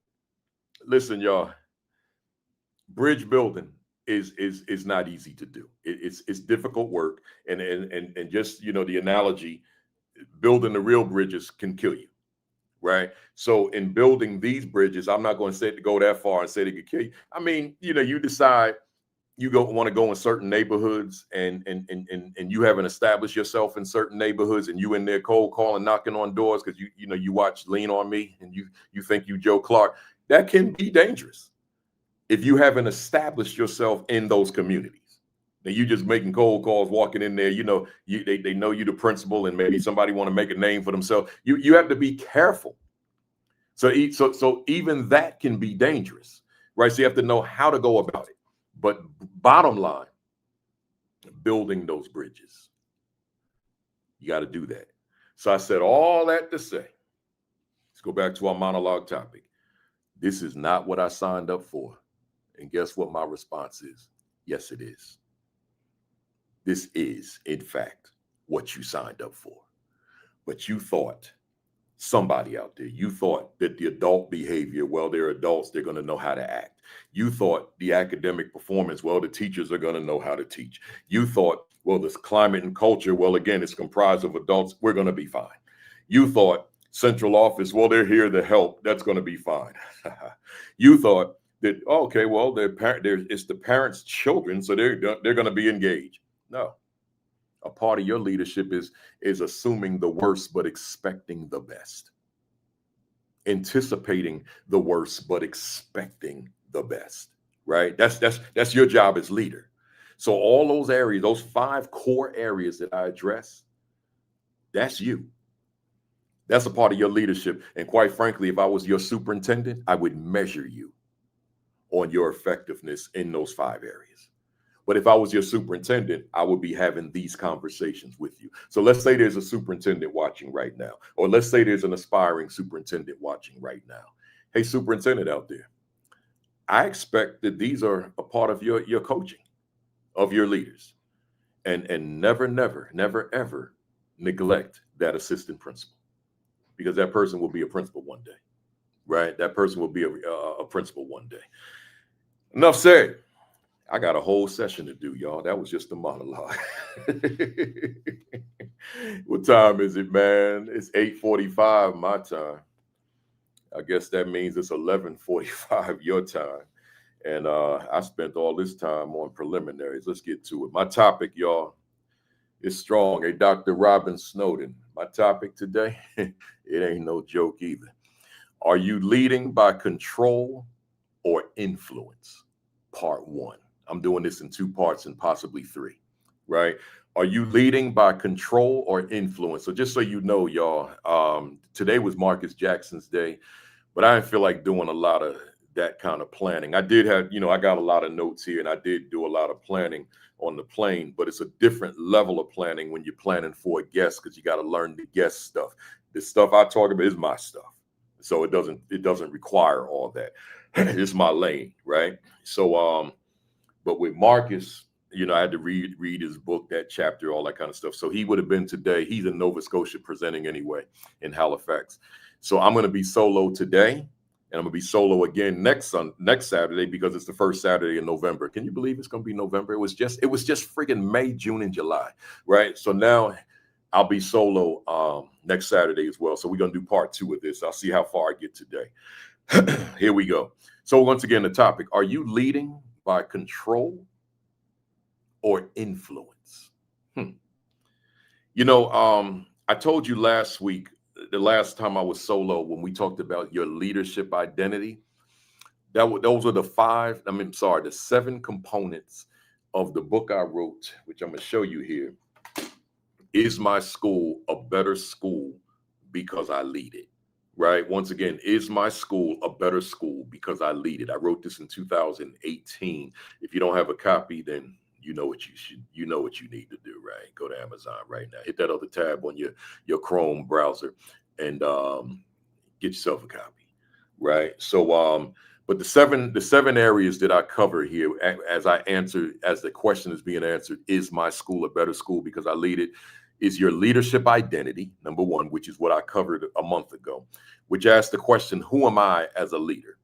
listen, y'all. bridge building is not easy to do. It's difficult work, and just the analogy, building the real bridges can kill you, right? So in building these bridges, I'm not going to say to go that far and say they could kill you. I mean, you decide you want to go in certain neighborhoods, and you haven't established yourself in certain neighborhoods, and you in there cold calling, knocking on doors because you watch Lean on Me, and you think you Joe Clark. That can be dangerous if you haven't established yourself in those communities. Now you just making cold calls, walking in there, they know you the principal, and maybe somebody want to make a name for themselves. You have to be careful. So even that can be dangerous, right? So you have to know how to go about it. But bottom line, building those bridges, you got to do that. So I said all that to say, let's go back to our monologue topic. This is not what I signed up for. And guess what my response is? Yes, it is. This is, in fact, what you signed up for. But you thought, somebody out there, you thought that the adult behavior, well, they're adults, they're going to know how to act. You thought the academic performance, well, the teachers are going to know how to teach. You thought, well, this climate and culture, well, again, it's comprised of adults, we're going to be fine. You thought central office, well, they're here to help, that's going to be fine. You thought that, okay, well, it's the parents' children, so they're going to be engaged. No. A part of your leadership is assuming the worst but expecting the best. Anticipating the worst but expecting the best, right? That's your job as leader. So all those areas, those 5 core areas that I address, that's you. That's a part of your leadership. And quite frankly, if I was your superintendent, I would measure you on your effectiveness in those 5 areas. But if I was your superintendent, I would be having these conversations with you. So let's say there's a superintendent watching right now, or let's say there's an aspiring superintendent watching right now. Hey, superintendent out there, I expect that these are a part of your coaching of your leaders, and never, ever neglect that assistant principal, because that person will be a principal one day, right? That person will be a principal one day. Enough said. I got a whole session to do, y'all. That was just a monologue. What time is it, man? It's 8:45 my time. I guess that means it's 11:45 your time. And I spent all this time on preliminaries. Let's get to it. My topic, y'all, is strong. Hey, Dr. Robin Snowden. My topic today, it ain't no joke either. Are you leading by control or influence? Part 1. I'm doing this in 2 parts and possibly 3, right? Are you leading by control or influence? So just so you know, y'all, today was Marcus Jackson's day, but I didn't feel like doing a lot of that kind of planning. I did have, I got a lot of notes here, and I did do a lot of planning on the plane, but it's a different level of planning when you're planning for a guest, because you got to learn the guest stuff. The stuff I talk about is my stuff. So it doesn't require all that. It's my lane, right? So, but with Marcus, I had to read his book, that chapter, all that kind of stuff. So he would have been today. He's in Nova Scotia presenting anyway in Halifax. So I'm going to be solo today, and I'm going to be solo again next Saturday, because it's the first Saturday in November. Can you believe it's going to be November? It was just friggin' May, June, and July, right? So now I'll be solo next Saturday as well. So we're going to do part 2 of this. I'll see how far I get today. Here we go. So once again, the topic: are you leading by control or influence? I told you last week, the last time I was solo, when we talked about your leadership identity, those are the 7 components of the book I wrote, which I'm going to show you here. Is my school a better school because I lead it? Right? Once again, is my school a better school because I lead it? I wrote this in 2018. If you don't have a copy, then you know what you need to do, right? Go to Amazon right now. Hit that other tab on your Chrome browser and get yourself a copy, right? So, but the seven areas that I cover here, as the question is being answered, is my school a better school because I lead it? Is your leadership identity, number 1, which is what I covered a month ago, which asks the question, who am I as a leader?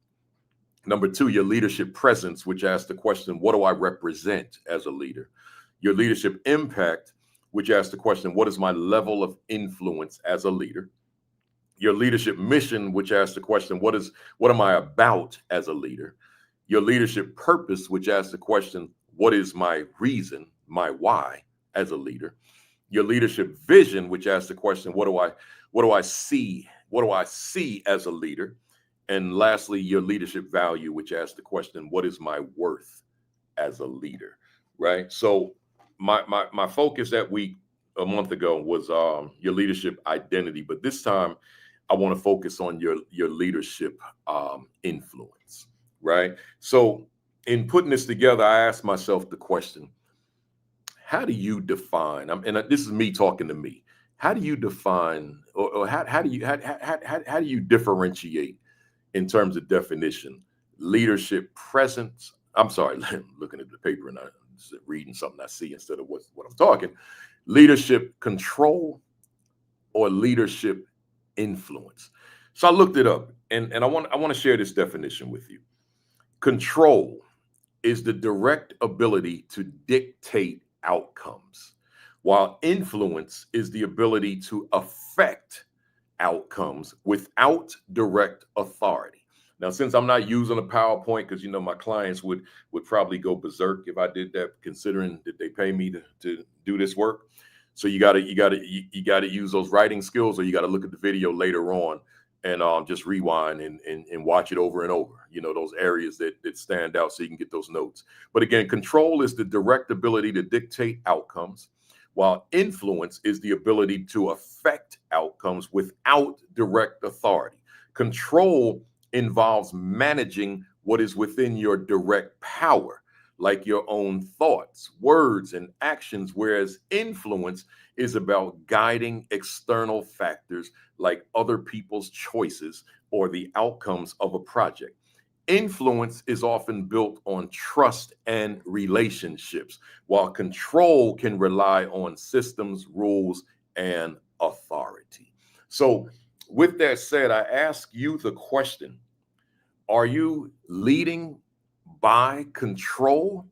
Number two, your leadership presence, which asks the question, what do I represent as a leader? Your leadership impact, which asks the question, what is my level of influence as a leader? Your leadership mission, which asks the question, what am I about as a leader? Your leadership purpose, which asks the question, what is my reason, my why as a leader? Your leadership vision, which asks the question, what do I see? What do I see as a leader? And lastly, your leadership value, which asks the question, what is my worth as a leader? Right. So my focus that week a month ago was your leadership identity, but this time I want to focus on your leadership influence. Right. So in putting this together, I asked myself the question, how do you define, and this is me talking to me, how do you define or how do you differentiate in terms of definition, leadership presence? I'm sorry, looking at the paper and I'm reading something I see instead of what I'm talking. Leadership control or leadership influence. So I looked it up and I want to share this definition with you. Control is the direct ability to dictate outcomes, while influence is the ability to affect outcomes without direct authority. Now, since I'm not using a PowerPoint, because my clients would probably go berserk if I did that, considering that they pay me to do this work. So you gotta use those writing skills, or you gotta look at the video later on and just rewind and watch it over and over. Those areas that stand out, so you can get those notes. But again, control is the direct ability to dictate outcomes, while influence is the ability to affect outcomes without direct authority. Control involves managing what is within your direct power, like your own thoughts, words, and actions, whereas influence is about guiding external factors like other people's choices or the outcomes of a project. Influence is often built on trust and relationships, while control can rely on systems, rules, and authority. So, with that said, I ask you the question, are you leading by control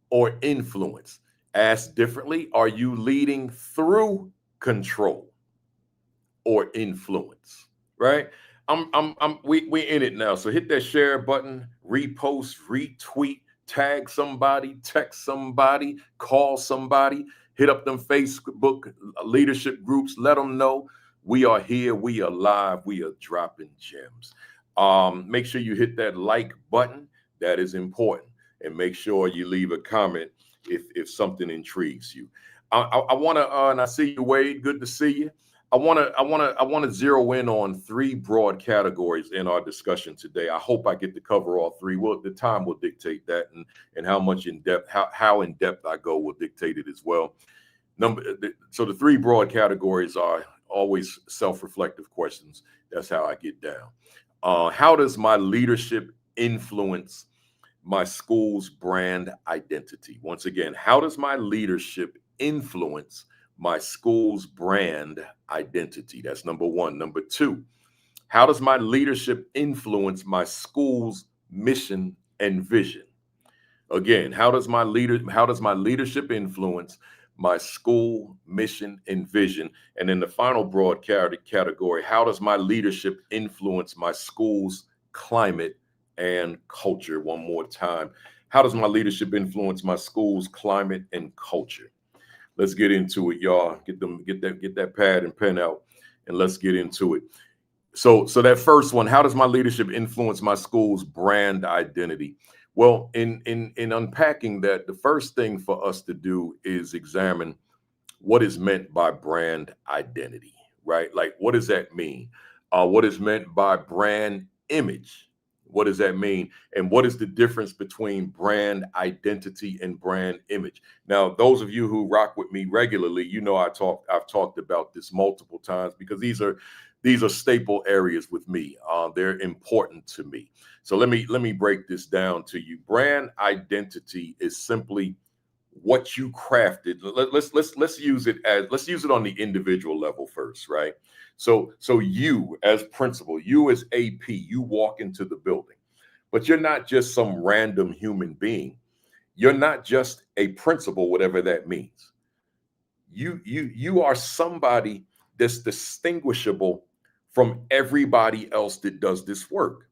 or influence? Asked differently, are you leading through control or influence? Right? We in it now. So hit that share button, repost, retweet, tag somebody, text somebody, call somebody, hit up them Facebook leadership groups, let them know we are here, we are live, we are dropping gems. Make sure you hit that like button. That is important. And make sure you leave a comment if something intrigues you. I want to, and I see you, Wade. Good to see you. I want to zero in on three broad categories in our discussion today. I hope I get to cover all three. Well, the time will dictate that, and how much in depth, how in depth I go will dictate it as well. So the three broad categories are always self-reflective questions. That's how I get down. How does my leadership influence my school's brand identity? Once again, how does my leadership influence my school's brand identity? That's number one. Number two, how does my leadership influence my school's mission and vision? Again, how does my leadership influence my school mission and vision? And then the final broad category, how does my leadership influence my school's climate and culture? One more time, how does my leadership influence my school's climate and culture? Let's get into it, y'all. Get that pad and pen out, and let's get into it. So that first one, how does my leadership influence my school's brand identity? Well, in unpacking that, the first thing for us to do is examine what is meant by brand identity, right? Like, what does that mean? What is meant by brand image? What does that mean? And what is the difference between brand identity and brand image? Now, those of you who rock with me regularly, I've talked about this multiple times, because these are staple areas with me. They're important to me. So let me break this down to you. Brand identity is simply what you crafted. Let's use it on the individual level first, right? So you as principal, you as AP, you walk into the building. but you're not just some random human being. You're not just a principal, whatever that means. You are somebody that's distinguishable from everybody else that does this work.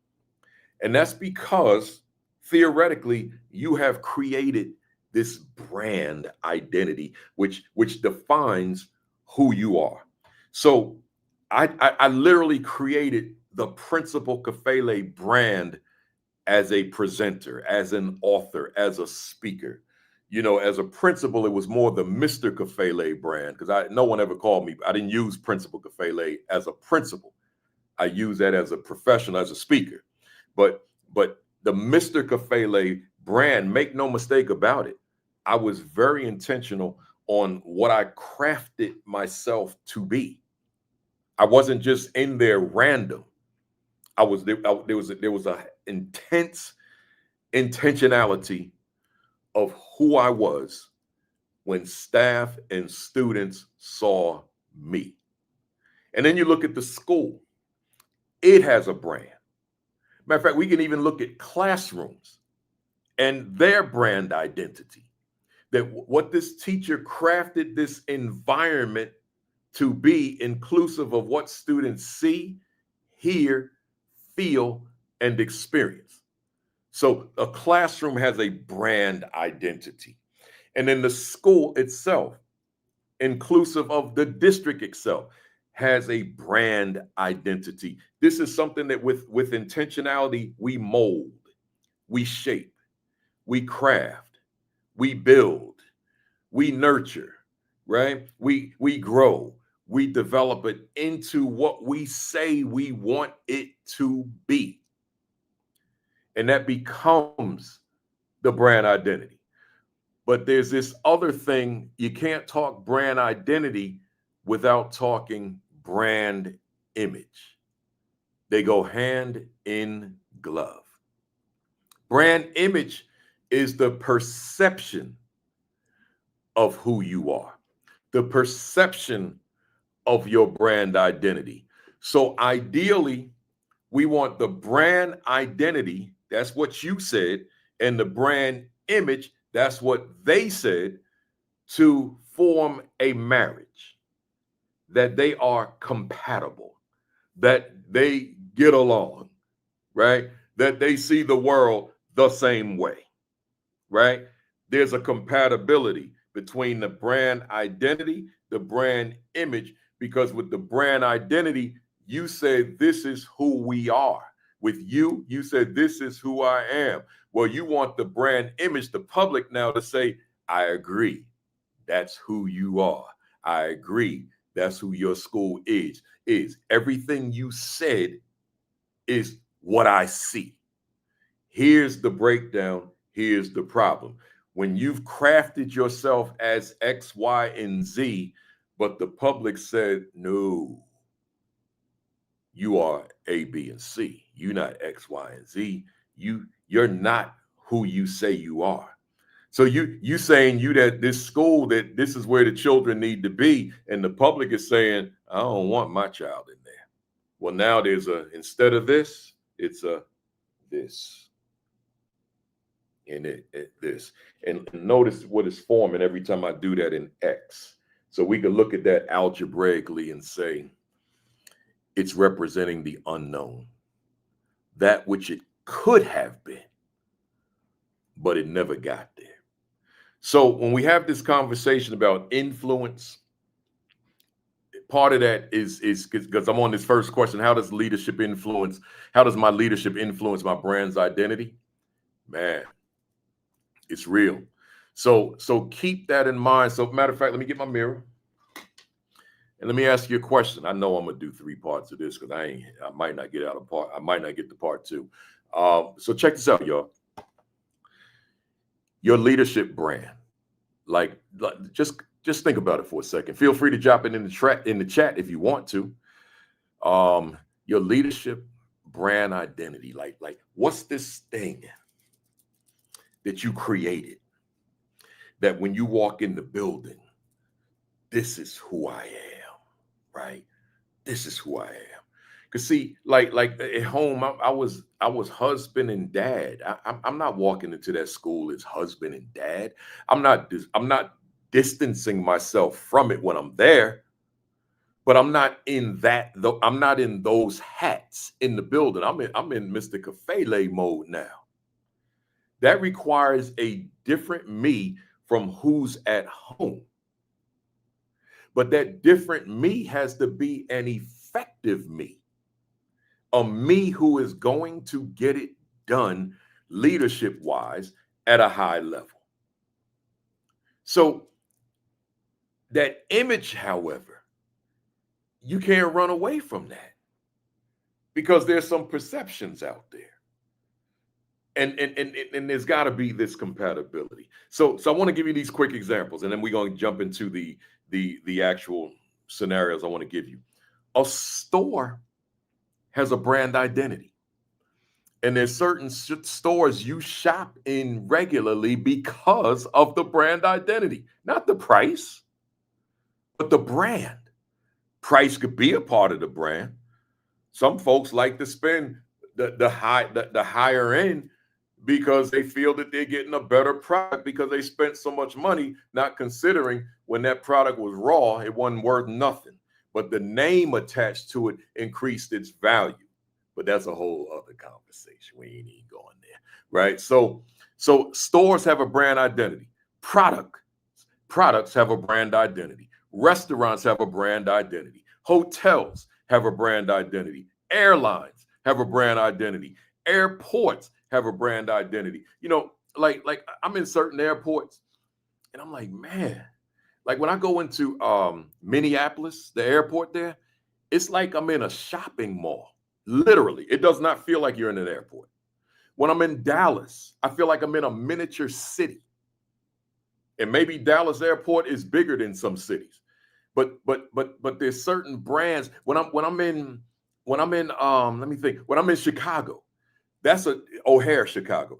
And that's because theoretically you have created this brand identity, which defines who you are. So I literally created the Principal Kafele brand as a presenter, as an author, as a speaker. You know, as a principal, it was more the Mr. Kafele brand because no one ever called me. I didn't use Principal Kafele as a principal. I use that as a professional, as a speaker. But the Mr. Kafele brand, make no mistake about it, I was very intentional on what I crafted myself to be. I wasn't just in there random. There was a intense intentionality of who I was when staff and students saw me. And then you look at the school, it has a brand. Matter of fact, we can even look at classrooms and their brand identity. That what this teacher crafted this environment to be inclusive of what students see, hear, feel, and experience. So a classroom has a brand identity. And then the school itself, inclusive of the district itself, has a brand identity. This is something that with intentionality, we mold, we shape, we craft, we build, we nurture, right? We grow, we develop it into what we say we want it to be. And that becomes the brand identity. But there's this other thing, you can't talk brand identity without talking brand image. They go hand in glove. Brand image is the perception of who you are, the perception of your brand identity. So ideally, we want the brand identity, that's what you said, and the brand image, that's what they said, to form a marriage, that they are compatible, that they get along, right? That they see the world the same way, right? There's a compatibility between the brand identity, the brand image, because with the brand identity, you said, this is who we are. With you, you said, this is who I am. Well, you want the brand image, the public now to say, I agree. That's who you are. I agree. That's who your school is. Everything you said is what I see. Here's the breakdown. Here's the problem. When you've crafted yourself as X, Y, and Z, but the public said, no, you are A, B, and C. You're not X, Y, and Z. You're not who you say you are. So you saying that this school, that this is where the children need to be, and the public is saying, I don't want my child in there. Well, now there's instead of this, it's a this. And this. And notice what is forming every time I do that in X. So we can look at that algebraically and say, it's representing the unknown, that which it could have been, but it never got there. So when we have this conversation about influence, part of that is because I'm on this first question, how does my leadership influence my brand's identity? Man, it's real. So keep that in mind. So matter of fact, let me get my mirror. And let me ask you a question. I know I'm gonna do 3 parts of this because I might not get to part 2. So check this out, y'all. Your leadership brand, like just think about it for a second. Feel free to drop it in the chat if you want to. Your leadership brand identity, like what's this thing that you created that when you walk in the building, this is who I am, right? This is who I am. Cause see, like at home, I was husband and dad. I'm not walking into that school as husband and dad. I'm not distancing myself from it when I'm there, but I'm not in that though. I'm not in those hats in the building. I'm in Mr. Kafele mode now. That requires a different me from who's at home. But that different me has to be an effective me, a me who is going to get it done leadership wise at a high level. So that image, however, you can't run away from that because there's some perceptions out there. And there's got to be this compatibility. So I want to give you these quick examples, and then we're going to jump into the actual scenarios I want to give you. A store has a brand identity, and there's certain stores you shop in regularly because of the brand identity, not the price, but the brand. Price could be a part of the brand. Some folks like to spend the higher end because they feel that they're getting a better product because they spent so much money, not considering when that product was raw, it wasn't worth nothing. But the name attached to it increased its value. But that's a whole other conversation. We ain't even going there, right? So stores have a brand identity. Products have a brand identity. Restaurants have a brand identity. Hotels have a brand identity. Airlines have a brand identity. Airports have a brand identity. Like I'm in certain airports and I'm like, man, like when I go into Minneapolis, the airport there, it's like I'm in a shopping mall. Literally, it does not feel like you're in an airport. When I'm in Dallas, I feel like I'm in a miniature city. And maybe Dallas airport is bigger than some cities. But there's certain brands when I'm in let me think. When I'm in Chicago, that's O'Hare, Chicago.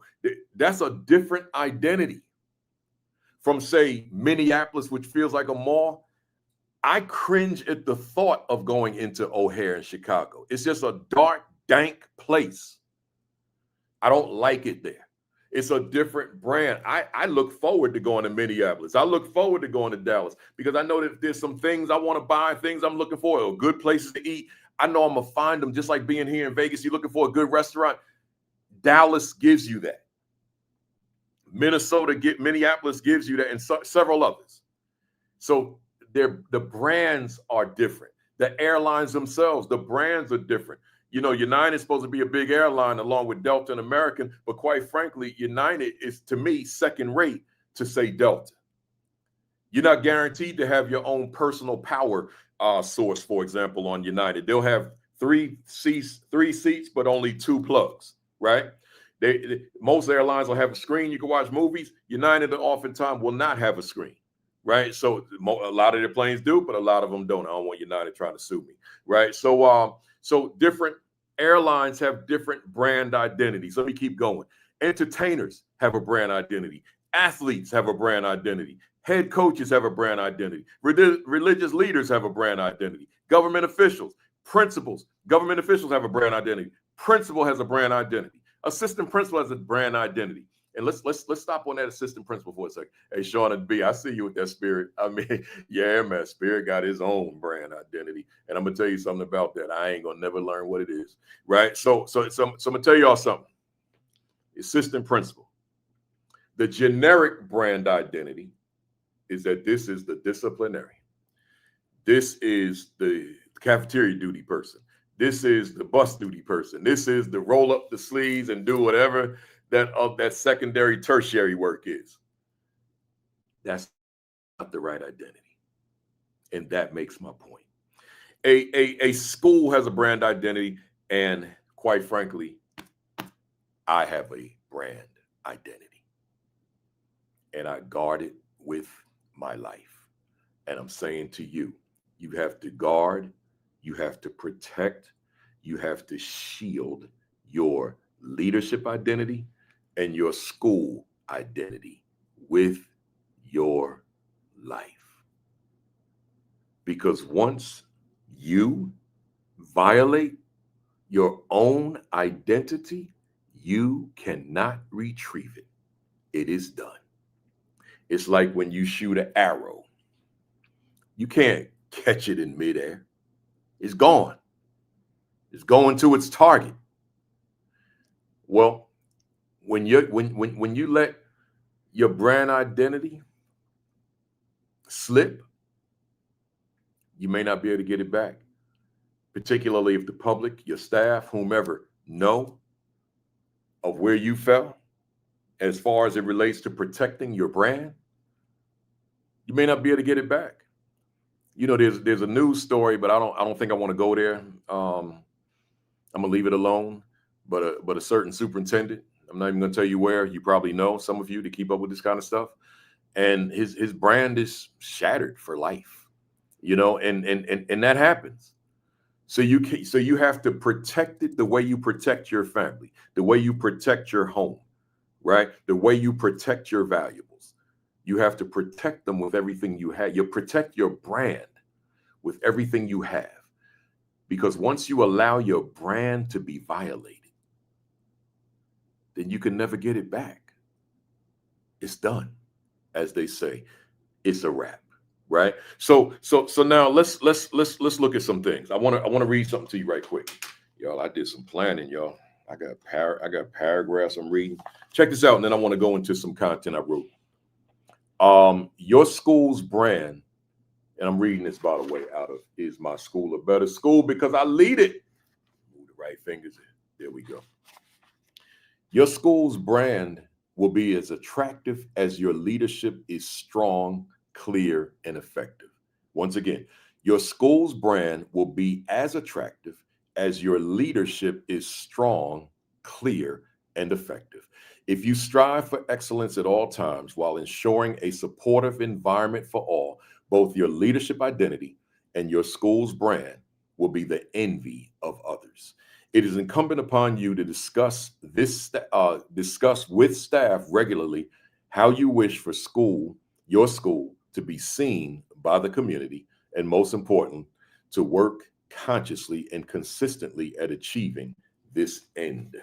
That's a different identity from, say, Minneapolis, which feels like a mall. I cringe at the thought of going into O'Hare in Chicago. It's just a dark, dank place. I don't like it there. It's a different brand. I look forward to going to Minneapolis. I look forward to going to Dallas because I know that there's some things I want to buy, things I'm looking for, or good places to eat. I know I'm going to find them, just like being here in Vegas. You're looking for a good restaurant. Dallas gives you that. Minneapolis gives you that, and several others. So the brands are different. The airlines themselves, the brands are different. United is supposed to be a big airline along with Delta and American, but quite frankly, United is, to me, second rate to, say, Delta. You're not guaranteed to have your own personal power source, for example, on United. They'll have three seats, but only 2 plugs, right? Most airlines will have a screen. You can watch movies. United oftentimes will not have a screen, right? So a lot of their planes do, but a lot of them don't. I don't want United trying to sue me, right? So different airlines have different brand identities. Let me keep going. Entertainers have a brand identity. Athletes have a brand identity. Head coaches have a brand identity. Religious leaders have a brand identity. Government officials, principals, government officials have a brand identity. Principal has a brand identity. Assistant principal has a brand identity. And let's stop on that assistant principal for a second. Hey, Sean and B, I see you with that Spirit. I mean, yeah, man, Spirit got his own brand identity. And I'm gonna tell you something about that. I ain't gonna never learn what it is, right? So I'm gonna tell y'all something. Assistant principal. The generic brand identity is that this is the disciplinarian. This is the cafeteria duty person. This is the bus duty person. This is the roll up the sleeves and do whatever that secondary, tertiary work is. That's not the right identity. And that makes my point. A school has a brand identity, and quite frankly, I have a brand identity. And I guard it with my life. And I'm saying to you, you have to guard, you have to protect, you have to shield your leadership identity and your school identity with your life. Because once you violate your own identity, you cannot retrieve it. It is done. It's like when you shoot an arrow, you can't catch it in midair. It's gone. It's going to its target. Well, when you let your brand identity slip, you may not be able to get it back. Particularly if the public, your staff, whomever know of where you fell as far as it relates to protecting your brand, you may not be able to get it back. You know, there's a news story, but I don't think I want to go there. I'm gonna leave it alone. But a certain superintendent, I'm not even gonna tell you where. You probably know, some of you, to keep up with this kind of stuff, and his brand is shattered for life. You know, and that happens. So you have to protect it the way you protect your family, the way you protect your home, right? The way you protect your valuables. You have to protect them with everything you have. You protect your brand with everything you have. Because once you allow your brand to be violated, then you can never get it back. It's done. As they say, it's a wrap. Right. So now let's look at some things. I want to read something to you right quick. Y'all, I did some planning, y'all. I got paragraphs I'm reading. Check this out, and then I want to go into some content I wrote. Your school's brand, and I'm reading this, by the way, out of Is My School a Better School? Because I lead it. Move the right fingers in. There we go. Your school's brand will be as attractive as your leadership is strong, clear, and effective. Once again, your school's brand will be as attractive as your leadership is strong, clear, and effective. If you strive for excellence at all times while ensuring a supportive environment for all, both your leadership identity and your school's brand will be the envy of others. It is incumbent upon you to discuss with staff regularly how you wish for your school, to be seen by the community, and most important, to work consciously and consistently at achieving this end.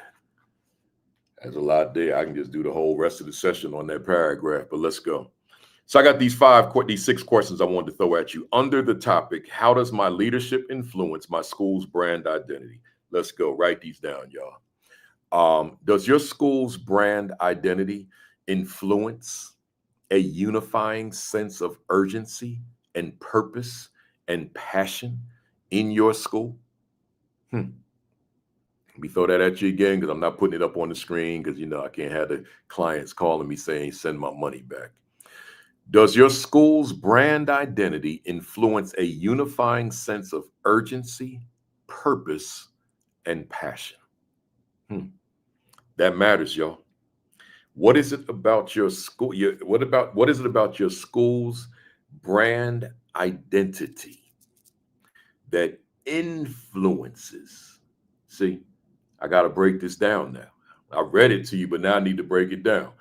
There's a lot there. I can just do the whole rest of the session on that paragraph, but let's go. So I got these 6 questions I wanted to throw at you under the topic, how does my leadership influence my school's brand identity? Let's go. Write these down, y'all. Does your school's brand identity influence a unifying sense of urgency and purpose and passion in your school? Let me throw that at you again, because I'm not putting it up on the screen, because I can't have the clients calling me saying, send my money back. Does your school's brand identity influence a unifying sense of urgency, purpose, and passion? That matters, y'all. What is it about your school? What is it about your school's brand identity that influences? See, I got to break this down now. I read it to you, but now I need to break it down.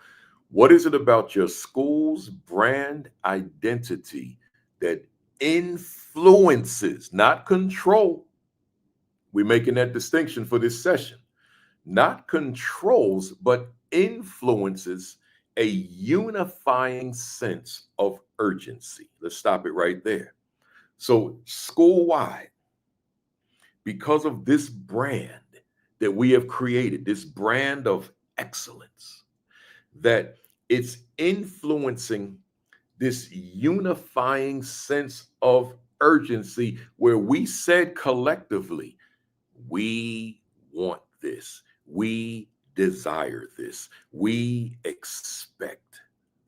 What is it about your school's brand identity that influences, not control? We're making that distinction for this session. Not controls, but influences a unifying sense of urgency. Let's stop it right there. So school-wide, because of this brand that we have created, this brand of excellence, that it's influencing this unifying sense of urgency where we said collectively, we want this. We desire this. We expect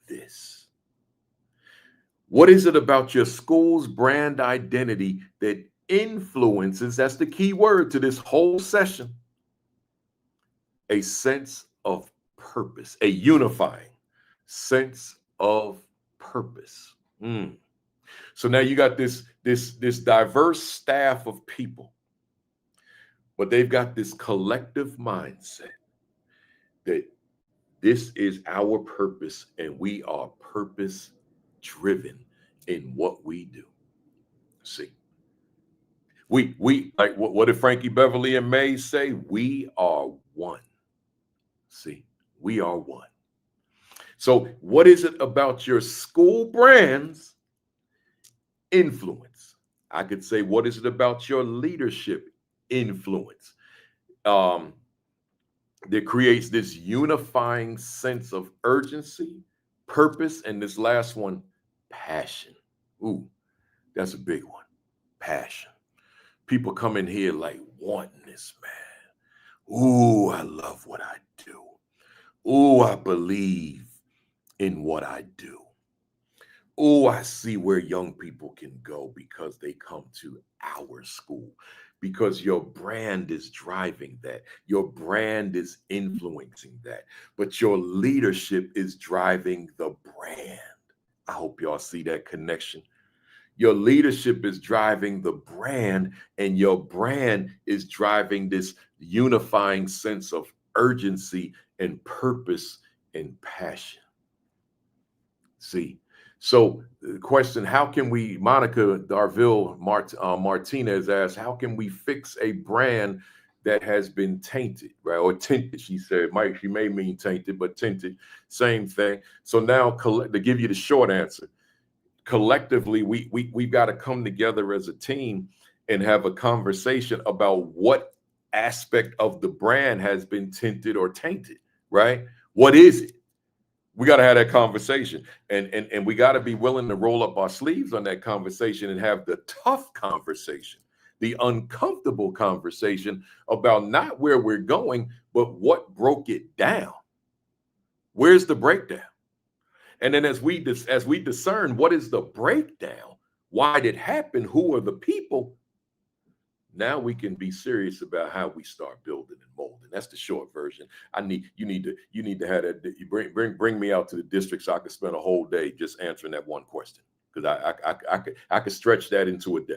this. What is it about your school's brand identity that influences, that's the key word to this whole session, a sense of purpose, a unifying sense of purpose? So now you got this diverse staff of people, but they've got this collective mindset that this is our purpose and we are purpose driven in what we do. See, We like what did Frankie Beverly and Mays say? We are one. See, we are one. So, what is it about your school brand's influence? I could say, what is it about your leadership influence that creates this unifying sense of urgency, purpose, and this last one, passion? Ooh, that's a big one. Passion. People come in here like wanting this, man. Ooh, I love what I do. Ooh, I believe in what I do. Oh, I see where young people can go because they come to our school, because your brand is driving that. Your brand is influencing that, but your leadership is driving the brand. I hope y'all see that connection. Your leadership is driving the brand, and your brand is driving this unifying sense of urgency and purpose and passion. See, so the question, how can we, Monica Darville Martinez asked, how can we fix a brand that has been tainted, right? Or tinted, she said. She may mean tainted, but tinted, same thing. So now, to give you the short answer, collectively, we've got to come together as a team and have a conversation about what aspect of the brand has been tinted or tainted, right? What is it? We got to have that conversation, and we got to be willing to roll up our sleeves on that conversation and have the tough conversation, the uncomfortable conversation about not where we're going, but what broke it down. Where's the breakdown? And then as we discern what is the breakdown, why did it happen, who are the people, now we can be serious about how we start building and molding. That's the short version. You need to have that. You bring me out to the district so I could spend a whole day just answering that one question, because I could stretch that into a day,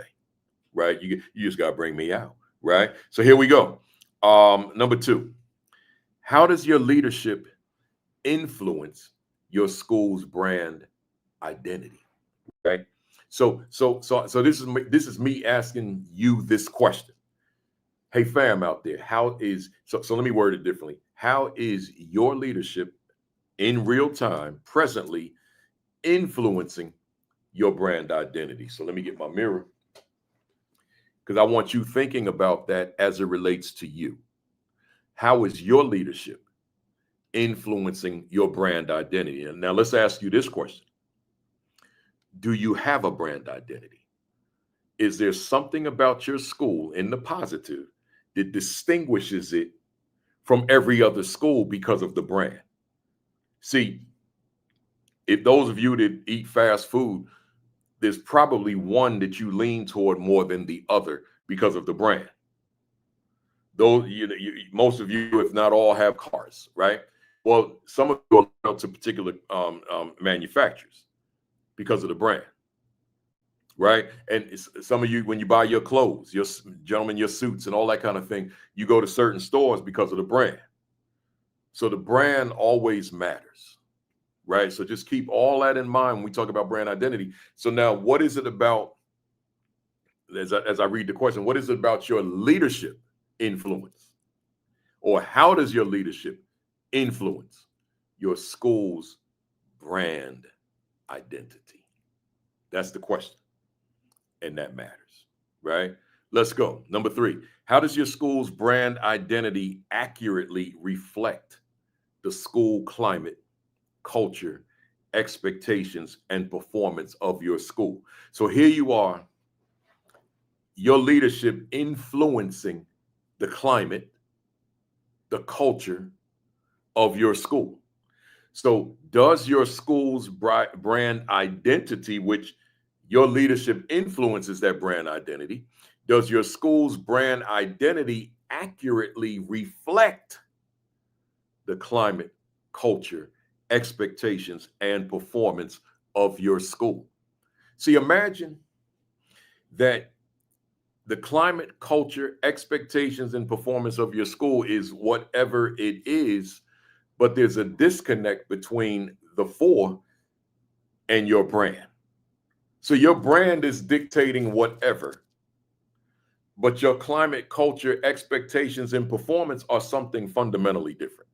right? You just got to bring me out, right? So here we go. Number 2, how does your leadership influence your school's brand identity? Okay. So this is me asking you this question. Hey fam out there, so let me word it differently. How is your leadership in real time, presently, influencing your brand identity? So let me get my mirror, because I want you thinking about that as it relates to you. How is your leadership influencing your brand identity? And now let's ask you this question. Do you have a brand identity? Is there something about your school in the positive that distinguishes it from every other school because of the brand? See, if those of you that eat fast food, there's probably one that you lean toward more than the other because of the brand. Those, most of you, if not all, have cars, right? Well, some of you are loyal to particular manufacturers because of the brand, right? And some of you, when you buy your clothes, your suits and all that kind of thing, you go to certain stores because of the brand. So the brand always matters, right? So just keep all that in mind when we talk about brand identity. So now, what is it about, as I read the question, what is it about your leadership influence? Or how does your leadership influence your school's brand identity? That's the question. And that matters, right? Let's go. Number 3, how does your school's brand identity accurately reflect the school climate, culture, expectations, and performance of your school? So here you are, your leadership influencing the climate, the culture of your school. So does your school's brand identity, which your leadership influences that brand identity, does your school's brand identity accurately reflect the climate, culture, expectations, and performance of your school? See, imagine that the climate, culture, expectations, and performance of your school is whatever it is, but there's a disconnect between the 4 and your brand. So your brand is dictating whatever, but your climate, culture, expectations, and performance are something fundamentally different,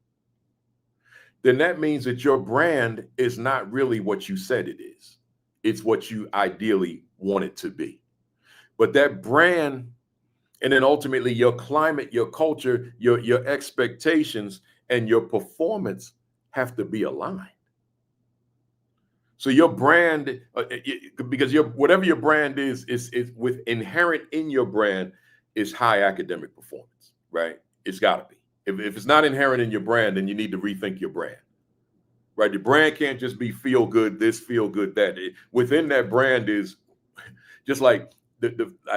then that means that your brand is not really what you said it is. It's what you ideally want it to be. But that brand, and then ultimately your climate, your culture, your expectations, and your performance have to be aligned. So your brand, because whatever your brand is with inherent in your brand is high academic performance, right? It's got to be. If it's not inherent in your brand, then you need to rethink your brand, right? The brand can't just be feel good this, feel good that. Within that brand is just like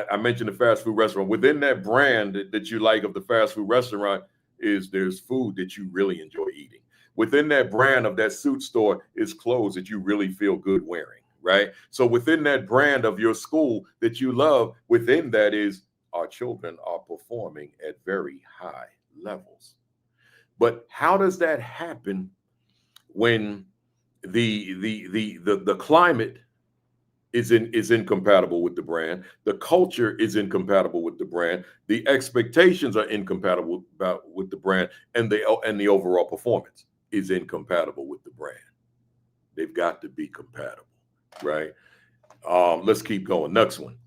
I mentioned the fast food restaurant. Within that brand that you like of the fast food restaurant there's food that you really enjoy eating. Within that brand of that suit store is clothes that you really feel good wearing, right? So within that brand of your school that you love, within that is our children are performing at very high levels. But how does that happen when the climate is incompatible with the brand, the culture is incompatible with the brand, the expectations are incompatible with the brand, and the overall performance is incompatible with the brand? They've got to be compatible, right? Let's keep going. Next one.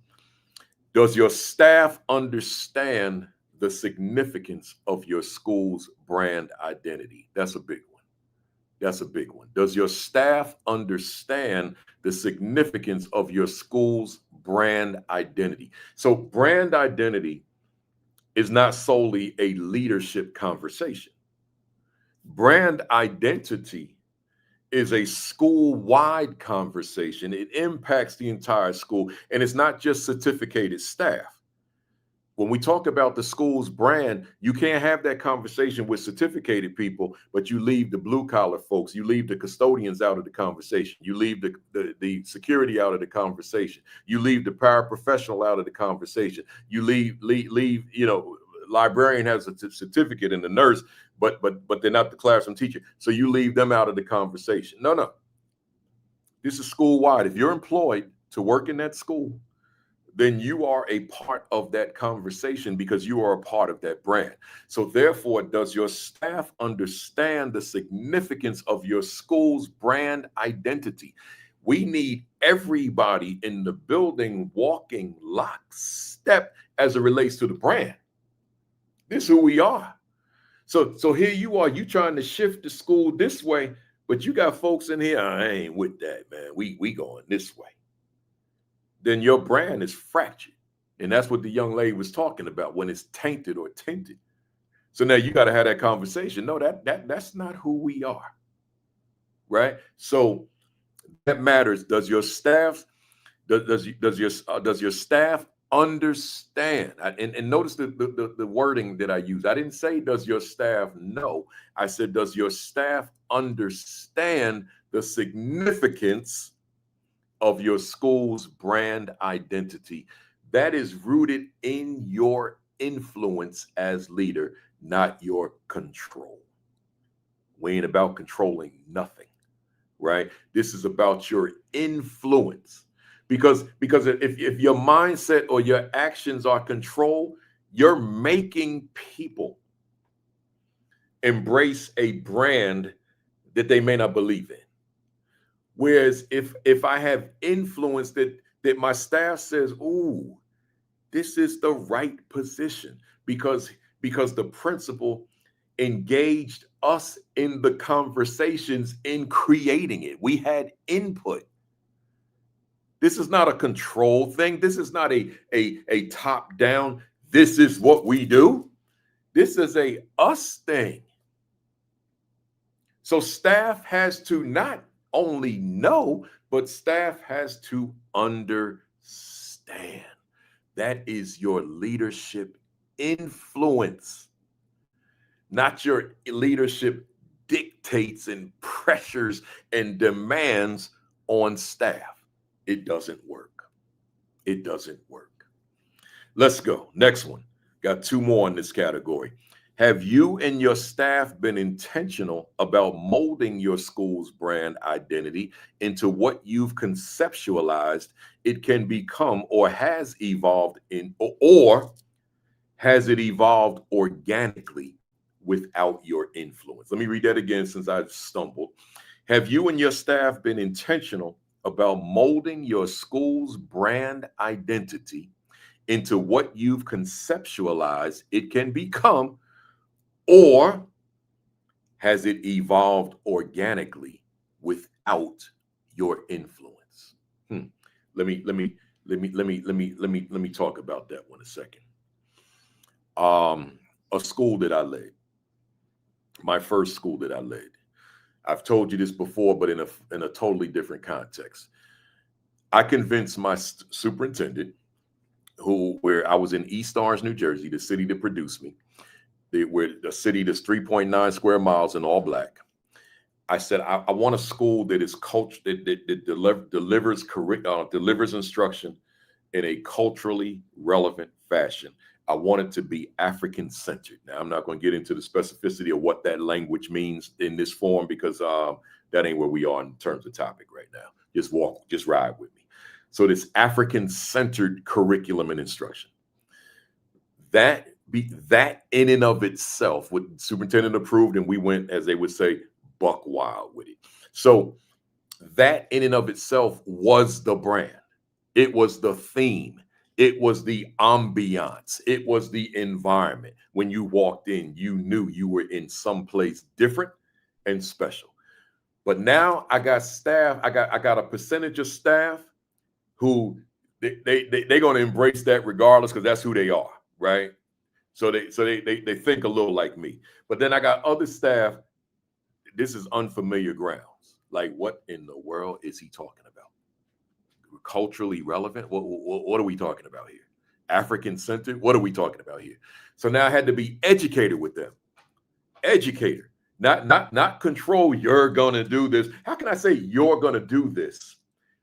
Does your staff understand the significance of your school's brand identity? That's a big one. That's a big one. Does your staff understand the significance of your school's brand identity? So brand identity is not solely a leadership conversation. Brand identity is a school-wide conversation. It impacts the entire school, and it's not just certificated staff. When we talk about the school's brand, you can't have that conversation with certificated people, but you leave the blue collar folks, you leave the custodians out of the conversation, you leave the security out of the conversation, you leave the paraprofessional out of the conversation, you leave librarian has a certificate and the nurse, but they're not the classroom teacher, so you leave them out of the conversation. No. This is school-wide. If you're employed to work in that school, then you are a part of that conversation because you are a part of that brand. So therefore, does your staff understand the significance of your school's brand identity? We need everybody in the building walking lockstep as it relates to the brand. This is who we are. So here you are, you trying to shift the school this way, but you got folks in here, I ain't with that, man. We going this way. Then your brand is fractured. And that's what the young lady was talking about when it's tainted or tinted. So now you got to have that conversation. No, that's not who we are. Right? So that matters. Does your staff does your staff understand? And notice the wording that I use. I didn't say does your staff know. I said does your staff understand the significance of your school's brand identity? That is rooted in your influence as leader, not your control. We ain't about controlling nothing, right? This is about your influence. Because if your mindset or your actions are control, you're making people embrace a brand that they may not believe in. Whereas if I have influence that my staff says, ooh, this is the right position because the principal engaged us in the conversations in creating it. We had input. This is not a control thing. This is not a top down, this is what we do. This is a us thing. So staff has to not only know, but staff has to understand. That is your leadership influence, not your leadership dictates and pressures and demands on staff. It doesn't work. It doesn't work. Let's go. Next one. Got two more in this category. Have you and your staff been intentional about molding your school's brand identity into what you've conceptualized it can become or has evolved in, or has it evolved organically without your influence? Let me read that again since I've stumbled. Have you and your staff been intentional about molding your school's brand identity into what you've conceptualized it can become, or has it evolved organically without your influence? Let me talk about that one a second. A school that I led, my first school that I led. I've told you this before, but in a totally different context. I convinced my superintendent, where I was in East Orange, New Jersey, the city that produced me, the city that's 3.9 square miles and all black. I said, I want a school that is that delivers instruction in a culturally relevant fashion. I want it to be African-centered. Now, I'm not going to get into the specificity of what that language means in this form, because that ain't where we are in terms of topic right now. Just ride with me. So this African-centered curriculum and instruction, that in and of itself, what the superintendent approved, and we went, as they would say, buck wild with it. So that in and of itself was the brand. It was the theme. It was the ambiance. It was the environment. When you walked in, you knew you were in some place different and special. But now I got staff. I got a percentage of staff who they're going to embrace that regardless, because that's who they are, right? So they think a little like me. But then I got other staff. This is unfamiliar grounds. Like, what in the world is he talking about? Culturally relevant? What are we talking about here? African-centered? What are we talking about here? So now I had to be educated with them. Educator, not control. You're gonna do this. How can I say you're gonna do this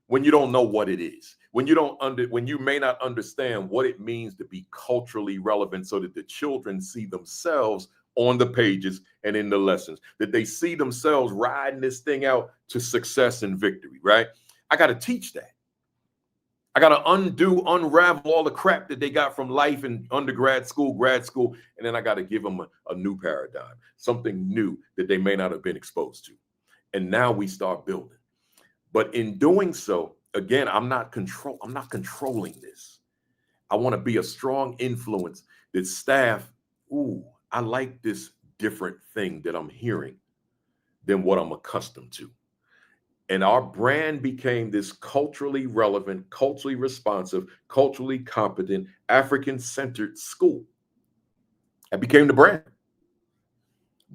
when you don't know what it is? When you may not understand what it means to be culturally relevant, so that the children see themselves on the pages and in the lessons, that they see themselves riding this thing out to success and victory, right? I got to teach that. I got to unravel all the crap that they got from life in undergrad school, grad school, and then I got to give them a new paradigm, something new that they may not have been exposed to. And now we start building. But in doing so, again, I'm not controlling this. I want to be a strong influence that staff, I like this different thing that I'm hearing than what I'm accustomed to. And our brand became this culturally relevant, culturally responsive, culturally competent, African-centered school. That became the brand.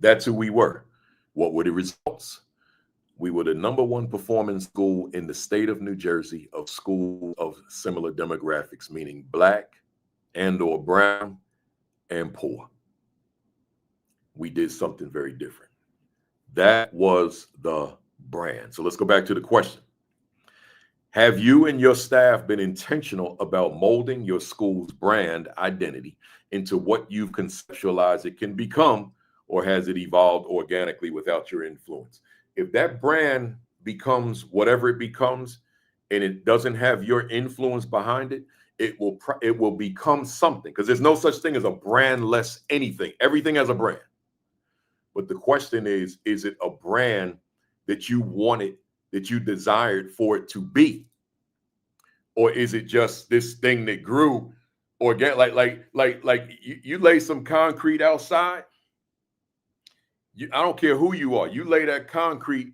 That's who we were. What were the results? We were the #1 performing school in the state of New Jersey of schools of similar demographics, meaning black and/or brown and poor. We did something very different. That was the brand. So let's go back to the question. Have you and your staff been intentional about molding your school's brand identity into what you've conceptualized it can become, or has it evolved organically without your influence? If that brand becomes whatever it becomes and it doesn't have your influence behind it, it will become something, because there's no such thing as a brandless anything. Everything has a brand. But the question is it a brand that you wanted, that you desired for it to be? Or is it just this thing that grew organic? Like you lay some concrete outside. I don't care who you are. You lay that concrete,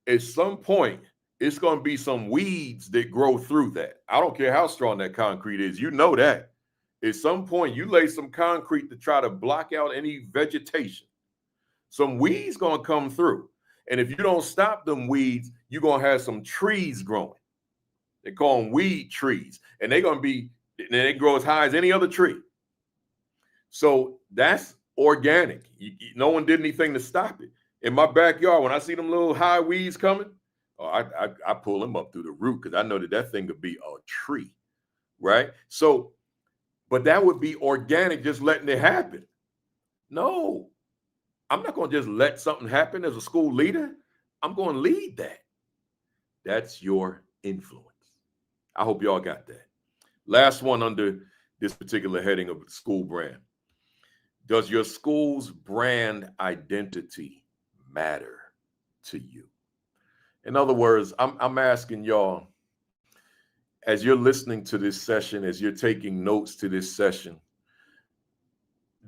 at some point, it's going to be some weeds that grow through that. I don't care how strong that concrete is. You know that. At some point, you lay some concrete to try to block out any vegetation. Some weeds going to come through. And if you don't stop them weeds, you're going to have some trees growing. They call them weed trees. And they grow as high as any other tree. So that's organic. No one did anything to stop it. In my backyard, when I see them little high weeds coming, I pull them up through the root, because I know that thing could be a tree, right? So, but that would be organic, just letting it happen. No, I'm not going to just let something happen as a school leader. I'm going to lead that. That's your influence. I hope y'all got that. Last one under this particular heading of school brand. Does your school's brand identity matter to you? In other words, I'm asking y'all, as you're listening to this session, as you're taking notes to this session,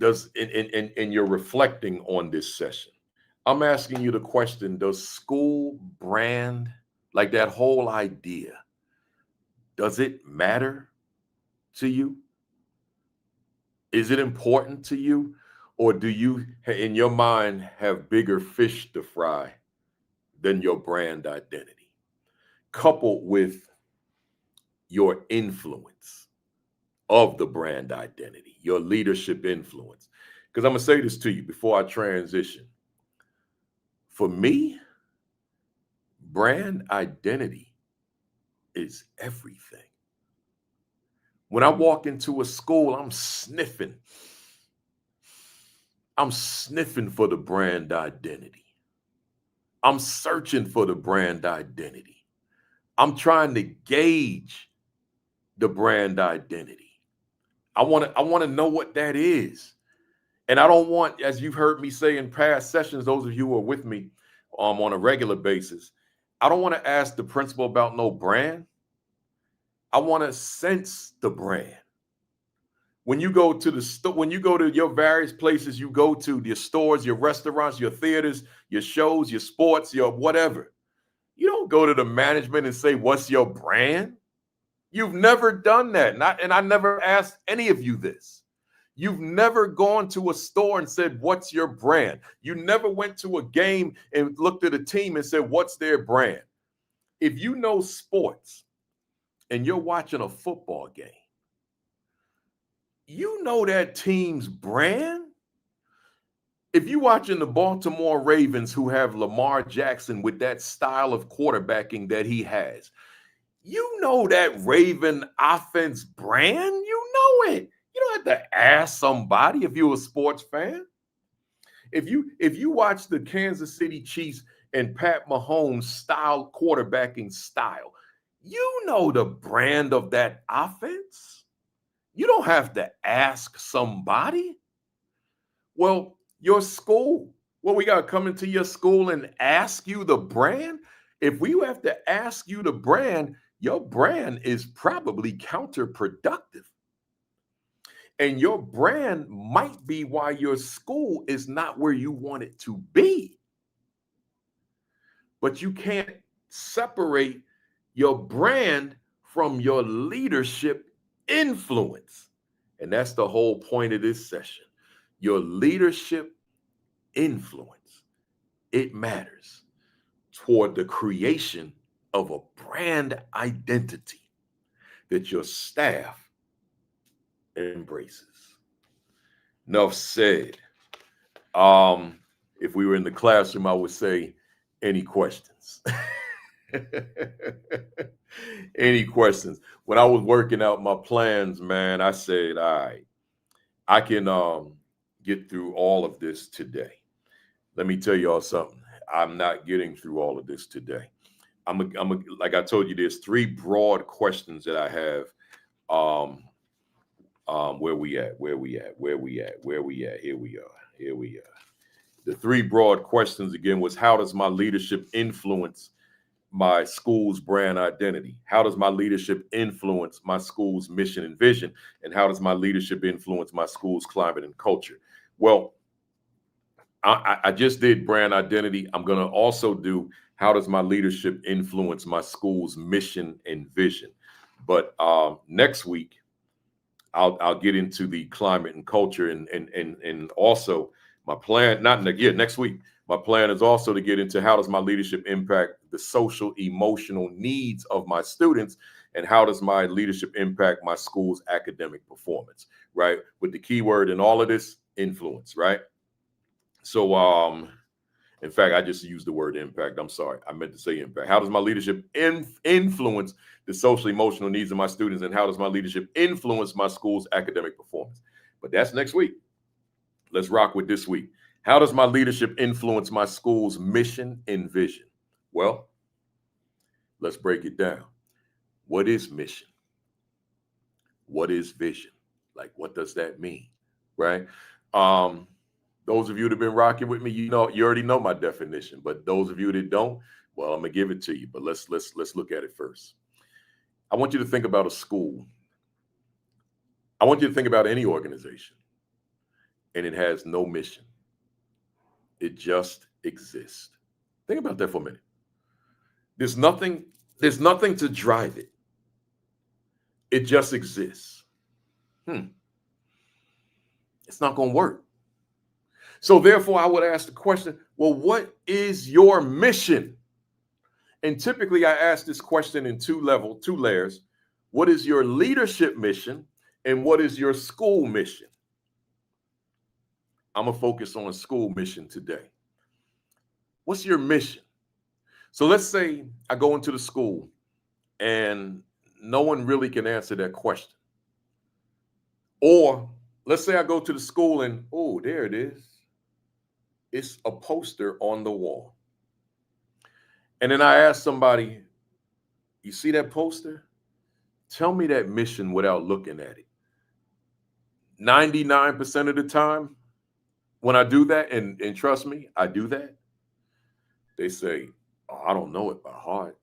and you're reflecting on this session, I'm asking you the question, does school brand, like that whole idea, does it matter to you? Is it important to you? Or do you, in your mind, have bigger fish to fry than your brand identity, coupled with your influence of the brand identity, your leadership influence? Because I'm going to say this to you before I transition. For me, brand identity is everything. When I walk into a school, I'm sniffing for the brand identity. I'm searching for the brand identity. I'm trying to gauge the brand identity. I want to know what that is. And I don't want, as you've heard me say in past sessions, those of you who are with me on a regular basis, I don't want to ask the principal about no brand. I want to sense the brand. When you go to the store, when you go to your various places you go to, your stores, your restaurants, your theaters, your shows, your sports, your whatever, you don't go to the management and say, what's your brand? You've never done that. And I never asked any of you this. You've never gone to a store and said, what's your brand? You never went to a game and looked at a team and said, what's their brand? If you know sports and you're watching a football game, you know that team's brand. If you're watching the Baltimore Ravens, who have Lamar Jackson with that style of quarterbacking that he has, you know that Raven offense brand. You know it. You don't have to ask somebody if you're a sports fan. If you watch the Kansas City Chiefs and Pat Mahomes style quarterbacking style, you know the brand of that offense. You don't have to ask somebody. Well, your school. Well, we got to come into your school and ask you the brand. If we have to ask you the brand, your brand is probably counterproductive. And your brand might be why your school is not where you want it to be. But you can't separate your brand from your leadership influence. And that's the whole point of this session. Your leadership influence, it matters toward the creation of a brand identity that your staff embraces. Enough said. If we were in the classroom, I would say, any questions? Any questions? When I was working out my plans, man, I said, all right, I can get through all of this today. Let me tell y'all something. I'm not getting through all of this today. Like I told you, there's three broad questions that I have. Where we at? Here we are. The three broad questions again was, how does my leadership influence my school's brand identity? How does my leadership influence my school's mission and vision? And how does my leadership influence my school's climate and culture? Well, I just did brand identity. I'm going to also do, how does my leadership influence my school's mission and vision? But next week, I'll get into the climate and culture, and also my plan, next week, my plan is also to get into, how does my leadership impact the social, emotional needs of my students, and how does my leadership impact my school's academic performance, right? With the key word in all of this, influence, right? So, in fact, I just used the word impact. I'm sorry. I meant to say impact. How does my leadership influence the social, emotional needs of my students? And how does my leadership influence my school's academic performance? But that's next week. Let's rock with this week. How does my leadership influence my school's mission and vision? Well, let's break it down. What is mission? What is vision? Like, what does that mean? Right? Those of you that have been rocking with me, you already know my definition. But those of you that don't, well, I'm gonna give it to you. But let's look at it first. I want you to think about a school. I want you to think about any organization, and it has no mission. It just exists. Think about that for a minute. There's nothing to drive it. It just exists. It's not going to work. So therefore, I would ask the question, well, what is your mission? And typically I ask this question in two layers. What is your leadership mission and what is your school mission? I'm going to focus on a school mission today. What's your mission? So let's say I go into the school and no one really can answer that question. Or let's say I go to the school and, oh, there it is. It's a poster on the wall. And then I ask somebody, you see that poster? Tell me that mission without looking at it. 99% of the time, when I do that, and trust me, I do that, they say, oh, I don't know it by heart.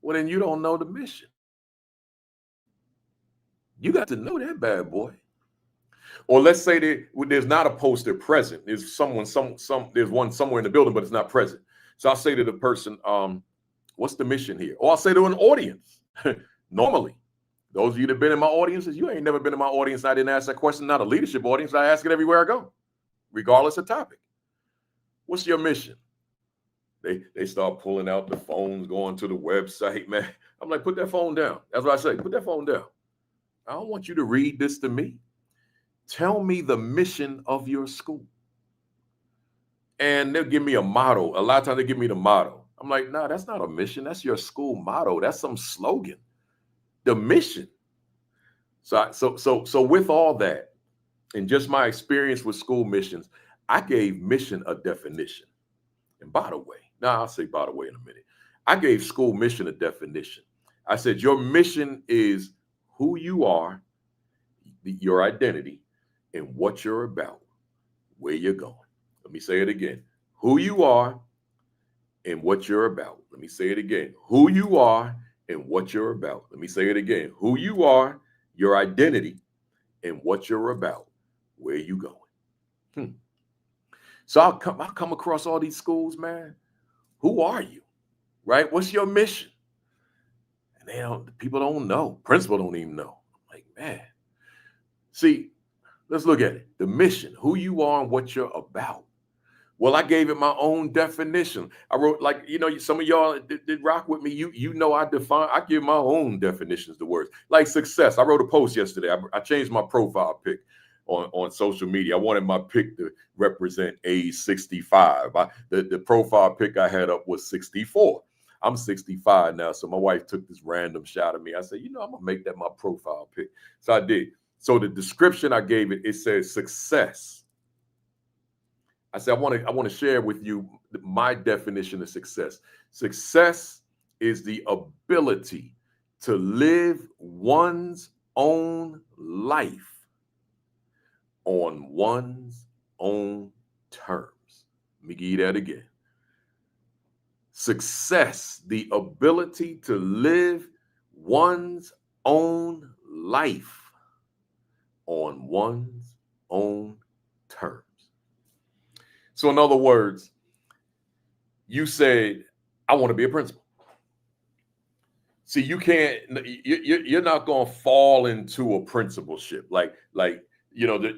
Well, then you don't know the mission. You got to know that bad boy. Or let's say there's not a poster present. There's there's one somewhere in the building, but it's not present. So I'll say to the person, what's the mission here? Or I'll say to an audience. Normally, those of you that have been in my audiences, you ain't never been in my audience. I didn't ask that question, not a leadership audience. I ask it everywhere I go, regardless of topic. What's your mission? They start pulling out the phones, going to the website, man. I'm like, put that phone down. That's what I say. Put that phone down. I don't want you to read this to me. Tell me the mission of your school. And they'll give me a motto. A lot of times they give me the motto. I'm like, nah, that's not a mission. That's your school motto. That's some slogan. The mission. So with all that, and just my experience with school missions, I gave mission a definition. And by the way, I'll say by the way in a minute. I gave school mission a definition. I said, your mission is who you are, your identity, and what you're about, where you're going. Let me say it again. Who you are and what you're about. Let me say it again. Who you are and what you're about. Let me say it again. Who you are, your identity, and what you're about, where you going. So I'll come across all these schools, man. Who are you? Right? What's your mission? And people don't know. Principal don't even know. I'm like, man. See, let's look at it. The mission, who you are and what you're about. Well, I gave it my own definition. I wrote, like, some of y'all did rock with me. I give my own definitions to words. Like success. I wrote a post yesterday. I changed my profile pic on social media. I wanted my pic to represent age 65. The profile pic I had up was 64. I'm 65 now. So my wife took this random shot of me. I said, I'm going to make that my profile pic. So I did. So the description I gave it says success. I said, I want to share with you my definition of success. Success is the ability to live one's own life on one's own terms. Let me give you that again. Success, the ability to live one's own life on one's own terms. So in other words, you said, I want to be a principal. See, you're not going to fall into a principalship. Like,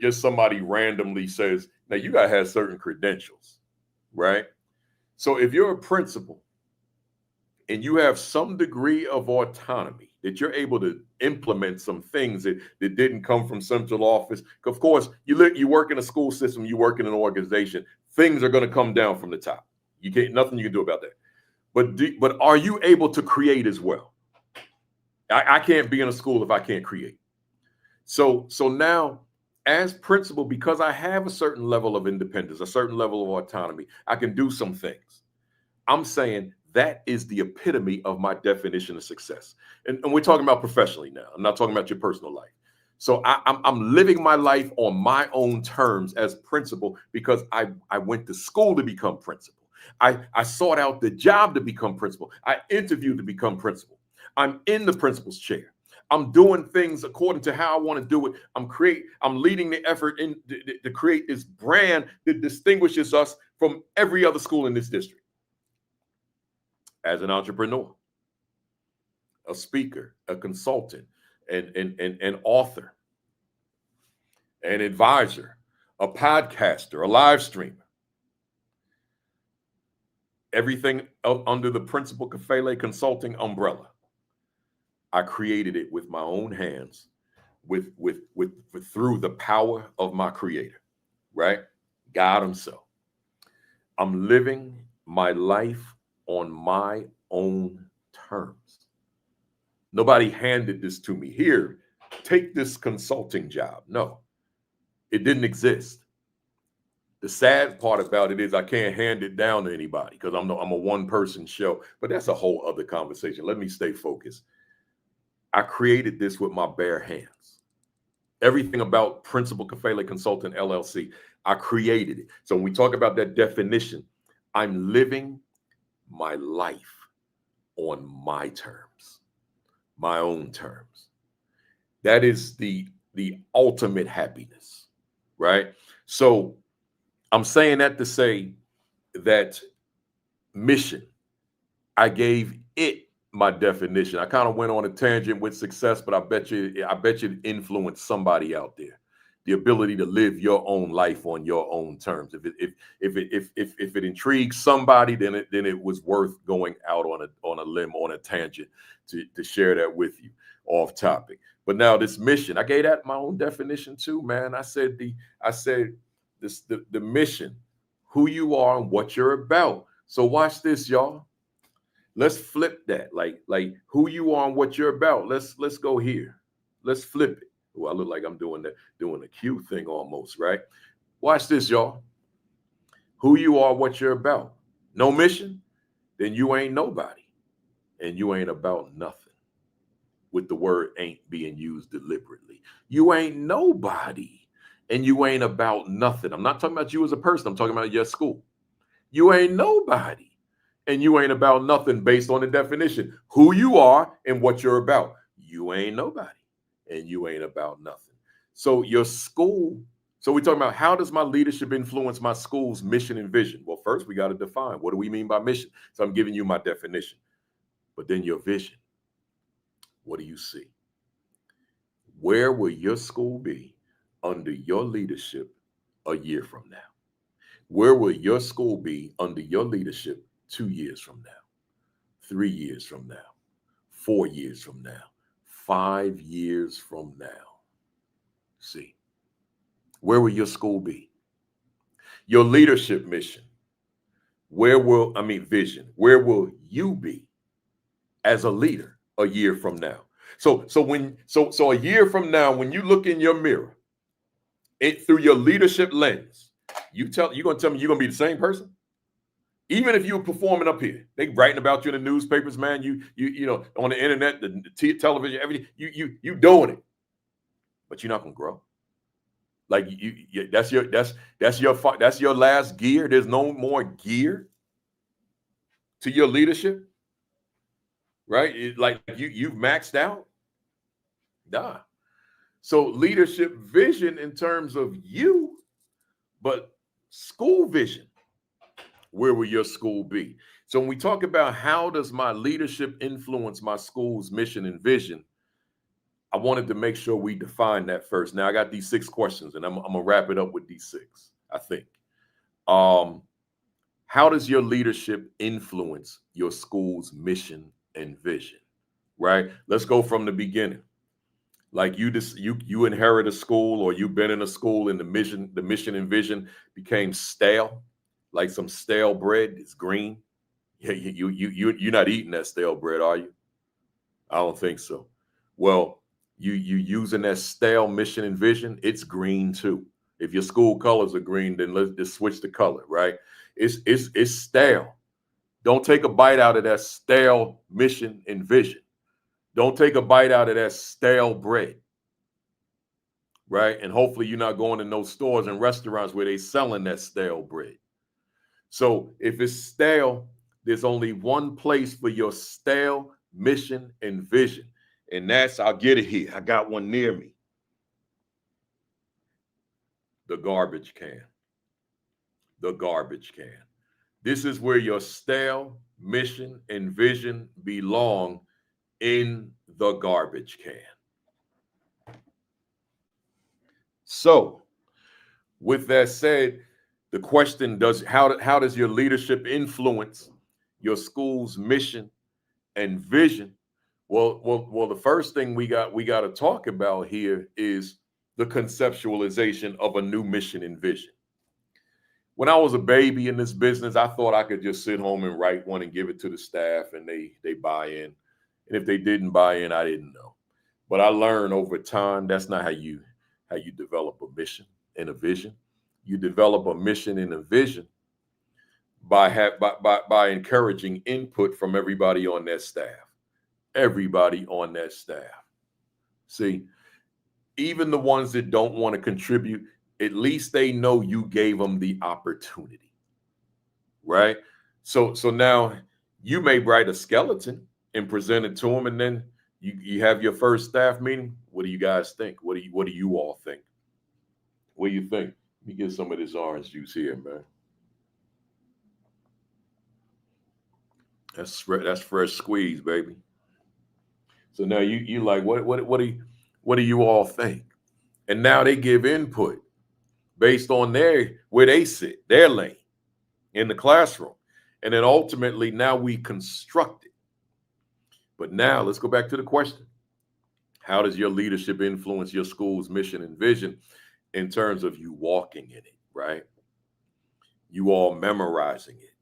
just somebody randomly says, now you got to have certain credentials, right? So if you're a principal and you have some degree of autonomy, that you're able to implement some things that didn't come from central office. Of course, you work in a school system, you work in an organization, things are going to come down from the top. Nothing you can do about that. But are you able to create as well? I can't be in a school if I can't create. So now, as principal, because I have a certain level of independence, a certain level of autonomy, I can do some things. I'm saying that is the epitome of my definition of success. And we're talking about professionally now. I'm not talking about your personal life. So I'm living my life on my own terms as principal because I went to school to become principal. I sought out the job to become principal. I interviewed to become principal. I'm in the principal's chair. I'm doing things according to how I want to do it. I'm leading the effort to create this brand that distinguishes us from every other school in this district. As an entrepreneur, a speaker, a consultant, an author, an advisor, a podcaster, a live streamer. Everything under the Principal Kafele Consulting umbrella. I created it with my own hands, with through the power of my creator, right? God himself. I'm living my life on my own terms. Nobody handed this to me. Here, take this consulting job. No, it didn't exist. The sad part about it is I can't hand it down to anybody because I'm a one-person show. But that's a whole other conversation. Let me stay focused. I created this with my bare hands. Everything about Principal Kafele Consulting LLC, I created it. So when we talk about that definition, I'm living my life on my terms, my own terms. That is the ultimate happiness, right? So I'm saying that to say that mission, I gave it my definition. I kind of went on a tangent with success, but I bet you it influenced somebody out there. The ability to live your own life on your own terms. If it intrigues somebody, then it was worth going out on a limb, on a tangent to share that with you off topic. But now this mission, I gave that my own definition too, man. I said the mission, who you are and what you're about. So watch this, y'all. Let's flip that. Like who you are and what you're about. Let's go here. Let's flip it. Oh, I look like I'm doing a Q thing almost, right? Watch this, y'all. Who you are, what you're about. No mission, then you ain't nobody. And you ain't about nothing. With the word ain't being used deliberately. You ain't nobody. And you ain't about nothing. I'm not talking about you as a person. I'm talking about your school. You ain't nobody. And you ain't about nothing based on the definition. Who you are and what you're about. You ain't nobody. And you ain't about nothing. So your school, so we're talking about how does my leadership influence my school's mission and vision? Well, first we got to define what do we mean by mission? So I'm giving you my definition. But then your vision. What do you see? Where will your school be under your leadership a year from now? Where will your school be under your leadership 2 years from now, 3 years from now, 4 years from now, 5 years from now? See, where will your school be? Your leadership mission. Vision. Where will you be as a leader a year from now? So a year from now, when you look in your mirror, through your leadership lens, you're gonna tell me you're gonna be the same person? Even if you're performing up here, they writing about you in the newspapers, man. You know, on the internet, the television, everything. You doing it, but you're not gonna grow. Like that's your last gear. There's no more gear to your leadership, right? You've maxed out. Nah. So leadership vision in terms of you, but school vision. Where will your school be? So when we talk about how does my leadership influence my school's mission and vision, I wanted to make sure we define that first. Now I got these 6 questions and I'm gonna wrap it up with these 6, I think. How does your leadership influence your school's mission and vision? Right? Let's go from the beginning. Like you inherit a school, or you've been in a school and the mission and vision became stale. Like some stale bread is green. Yeah, you're not eating that stale bread, are you? I don't think so. Well, you using that stale mission and vision, it's green too. If your school colors are green, then let's just switch the color, right? It's stale. Don't take a bite out of that stale mission and vision. Don't take a bite out of that stale bread. right? And hopefully you're not going in those stores and restaurants where they selling that stale bread. So if it's stale, there's only one place for your stale mission and vision. And that's, I'll get it here. I got one near me. The garbage can. The garbage can. This is where your stale mission and vision belong, in the garbage can. So, with that said, the question does how does your leadership influence your school's mission and vision? Well, the first thing we got to talk about here is the conceptualization of a new mission and vision. When I was a baby in this business, I thought I could just sit home and write one and give it to the staff and they buy in. And if they didn't buy in, I didn't know. But I learned over time that's not how you develop a mission and a vision. You develop a mission and a vision by encouraging input from everybody on that staff. Everybody on that staff. See, even the ones that don't want to contribute, at least they know you gave them the opportunity, right? So now you may write a skeleton and present it to them, and then you have your first staff meeting. What do you guys think? What do you all think? What do you think? Let me get some of this orange juice here, man. That's fresh squeeze, baby. So now you like, what do you all think? And now they give input based on where they sit, their lane in the classroom. And then ultimately now we construct it. But now let's go back to the question. How does your leadership influence your school's mission and vision in terms of you walking in it, right? You all memorizing it.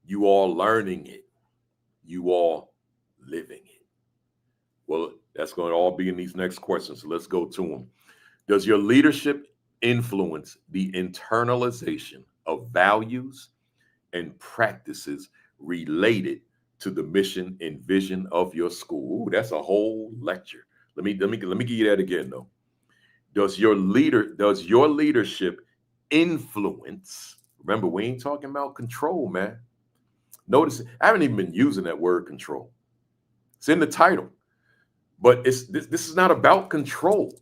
You all learning it. You all living it. Well, that's going to all be in these next questions. So let's go to them. Does your leadership influence the internalization of values and practices related to the mission and vision of your school? Ooh, that's a whole lecture. Let me give you that again, though. Does your leadership influence? Remember, we ain't talking about control, man. Notice I haven't even been using that word control. It's in the title, but this is not about control.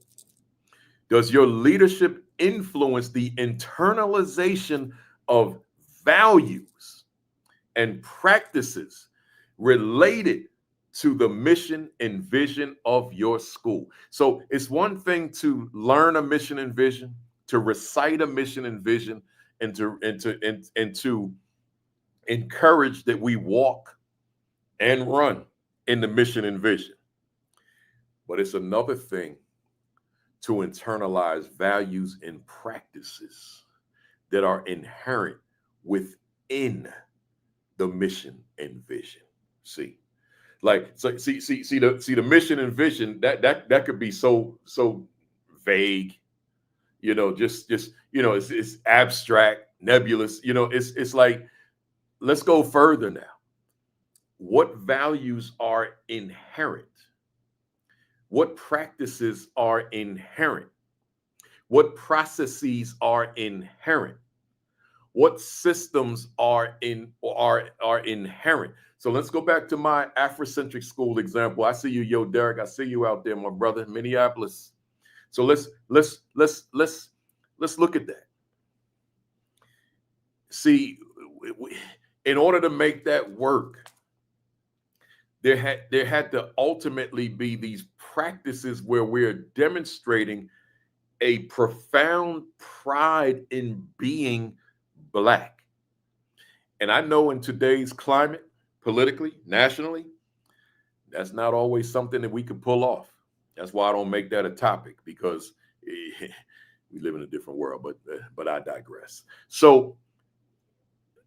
Does your leadership influence the internalization of values and practices related to the mission and vision of your school? So it's one thing to learn a mission and vision, to recite a mission and vision, and to encourage that we walk and run in the mission and vision. But it's another thing to internalize values and practices that are inherent within the mission and vision. See the mission and vision that could be so vague, just it's abstract, nebulous. It's like, let's go further now. What values are inherent? What practices are inherent? What processes are inherent? What systems are inherent? So let's go back to my Afrocentric school example. I see you, yo, Derek. I see you out there, my brother, Minneapolis. So let's look at that. See, in order to make that work, there had to ultimately be these practices where we're demonstrating a profound pride in being Black. And I know in today's climate, politically, nationally, that's not always something that we can pull off. That's why I don't make that a topic, because we live in a different world, but I digress. So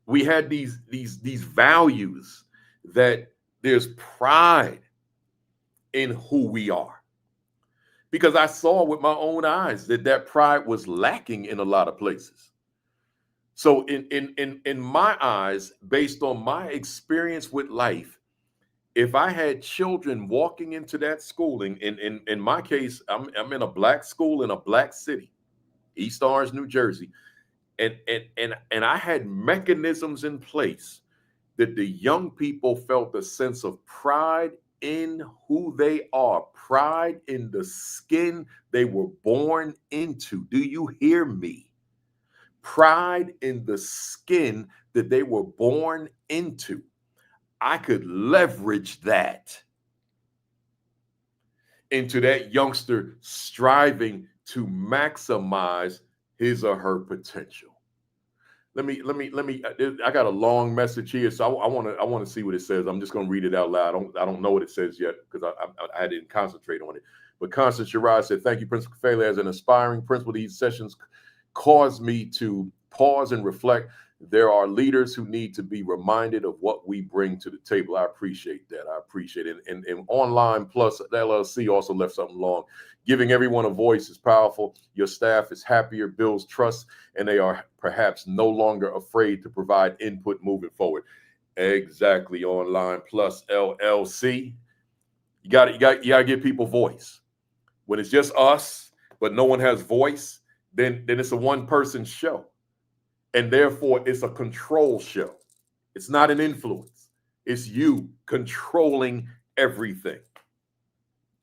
we had these values that there's pride in who we are, because I saw with my own eyes that pride was lacking in a lot of places. So in my eyes, based on my experience with life, if I had children walking into that school, in my case, I'm in a black school in a black city, East Orange, New Jersey, and I had mechanisms in place that the young people felt a sense of pride in who they are, pride in the skin they were born into. Do you hear me? Pride in the skin that they were born into. I could leverage that into that youngster striving to maximize his or her potential. Let me. I got a long message here, so I want to see what it says. I'm just going to read it out loud. I don't know what it says yet because I didn't concentrate on it. But Constance Sherrod said, "Thank you, Principal Kafele. As an aspiring principal, these sessions caused me to pause and reflect. There are leaders who need to be reminded of what we bring to the table." I appreciate that. I appreciate it. And Online Plus LLC also left something long. Giving everyone a voice is powerful. Your staff is happier, builds trust, and they are perhaps no longer afraid to provide input moving forward. Exactly. Online Plus LLC. You got to give people voice. When it's just us, but no one has voice, then it's a one-person show. And therefore, it's a control show. It's not an influence. It's you controlling everything.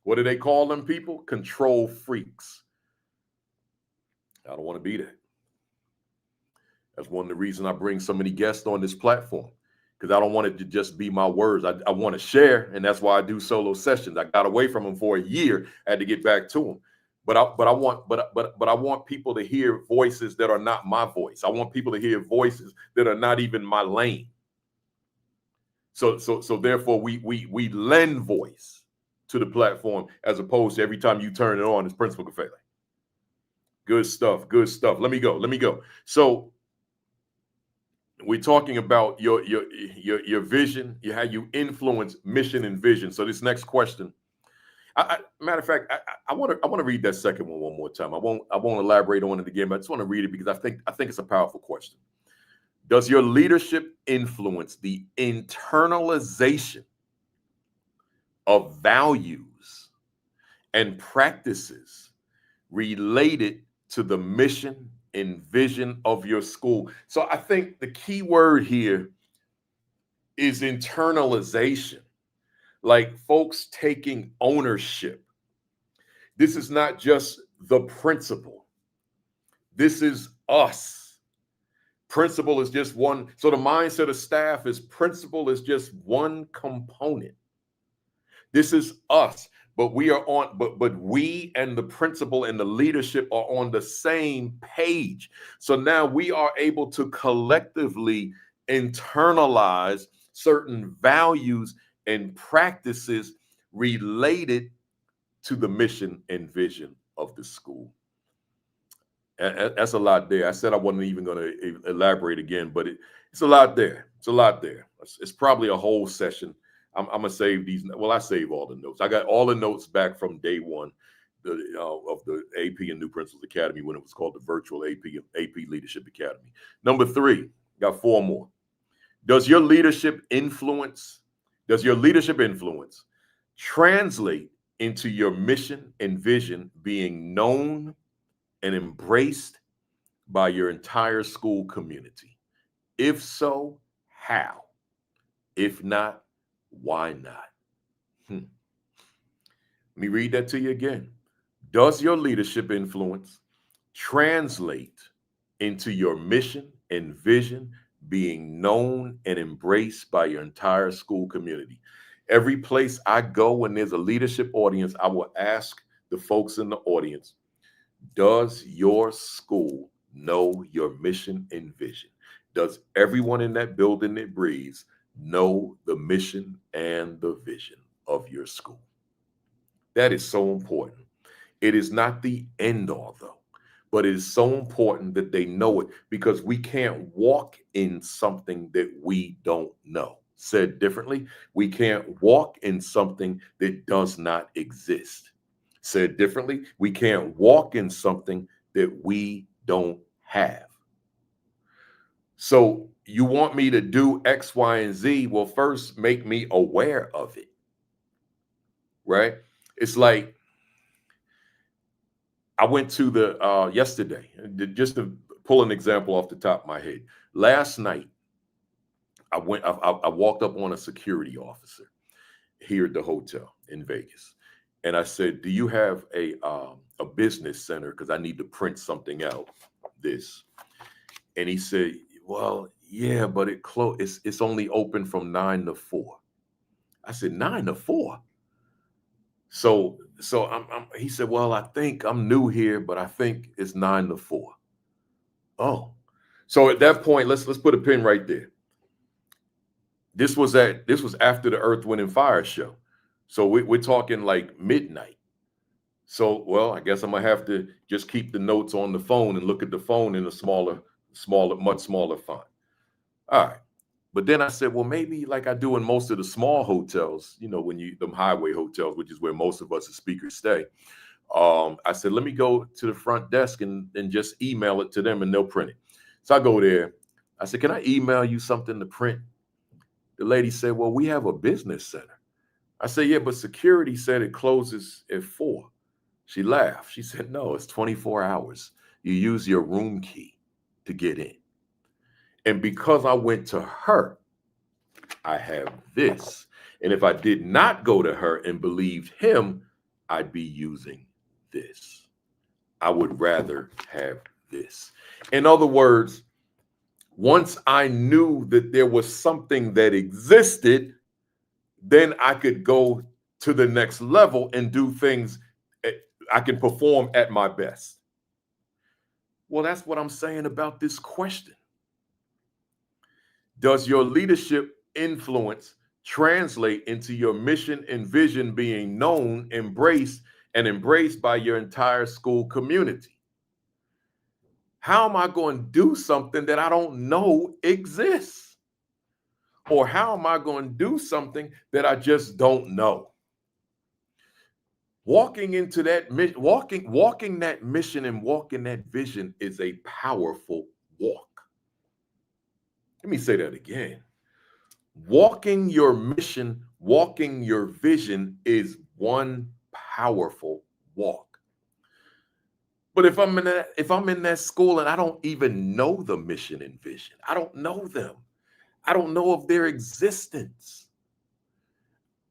What do they call them people? Control freaks. I don't want to be that. That's one of the reasons I bring so many guests on this platform, because I don't want it to just be my words. I want to share, and that's why I do solo sessions. I got away from them for a year. I had to get back to them. But I want people to hear voices that are not my voice. I want people to hear voices that are not even my lane. So therefore we lend voice to the platform, as opposed to every time you turn it on, it's Principal Kafele. Good stuff. Good stuff. Let me go. So we're talking about your vision, how you influence mission and vision. So this next question. Matter of fact, I want to read that second one more time. I won't elaborate on it again, but I just want to read it because I think it's a powerful question. Does your leadership influence the internalization of values and practices related to the mission and vision of your school? So I think the key word here is internalization. Like folks taking ownership. This is not just the principal. This is us. Principal is just one. So the mindset of staff is principal is just one component. This is us, but we are on, but we and the principal and the leadership are on the same page. So now we are able to collectively internalize certain values and practices related to the mission and vision of the school. That's a lot there. I said I wasn't even going to elaborate again, but it's a lot there. It's a lot there. It's probably a whole session. I'm going to save these. Well, I save all the notes. I got all the notes back from day one of the AP and New Principals Academy, when it was called the Virtual AP Leadership Academy. Number 3, got 4 more. Does your leadership influence translate into your mission and vision being known and embraced by your entire school community? If so, how? If not, why not? Let me read that to you again. Does your leadership influence translate into your mission and vision being known and embraced by your entire school community? Every place I go when there's a leadership audience, I will ask the folks in the audience, does your school know your mission and vision? Does everyone in that building that breathes know the mission and the vision of your school? That is so important. It is not the end all, though, but it is so important that they know it, because we can't walk in something that we don't know. Said differently, we can't walk in something that does not exist. Said differently, we can't walk in something that we don't have. So you want me to do X, Y, and Z. Well, first make me aware of it, right? It's like I went to the yesterday, just to pull an example off the top of my head. Last night, I walked up on a security officer here at the hotel in Vegas, and I said, "Do you have a business center? Because I need to print something out." And he said, "Well, yeah, but it's only open from 9 to 4." I said, 9 to 4. So he said, "Well, I think I'm new here, but I think it's 9 to 4." Oh, so at that point, let's put a pin right there. This was after the Earth, Wind, and Fire show. So we're talking like midnight. So, well, I guess I'm gonna have to just keep the notes on the phone and look at the phone in a much smaller font. All right. But then I said, well, maybe like I do in most of the small hotels, them highway hotels, which is where most of us as speakers stay. I said, let me go to the front desk and just email it to them and they'll print it. So I go there. I said, can I email you something to print? The lady said, well, we have a business center. I said, yeah, but security said it closes at 4. She laughed. She said, no, it's 24 hours. You use your room key to get in. And because I went to her, I have this. And if I did not go to her and believed him, I'd be using this. I would rather have this. In other words, once I knew that there was something that existed, then I could go to the next level and do things I can perform at my best. Well, that's what I'm saying about this question. Does your leadership influence translate into your mission and vision being known, embraced by your entire school community? How am I going to do something that I don't know exists? Or how am I going to do something that I just don't know? Walking into that walking that mission and walking that vision is a powerful walk. Let me say that again. Walking your mission, walking your vision is one powerful walk. But if I'm in that school and I don't even know the mission and vision, I don't know them, I don't know of their existence,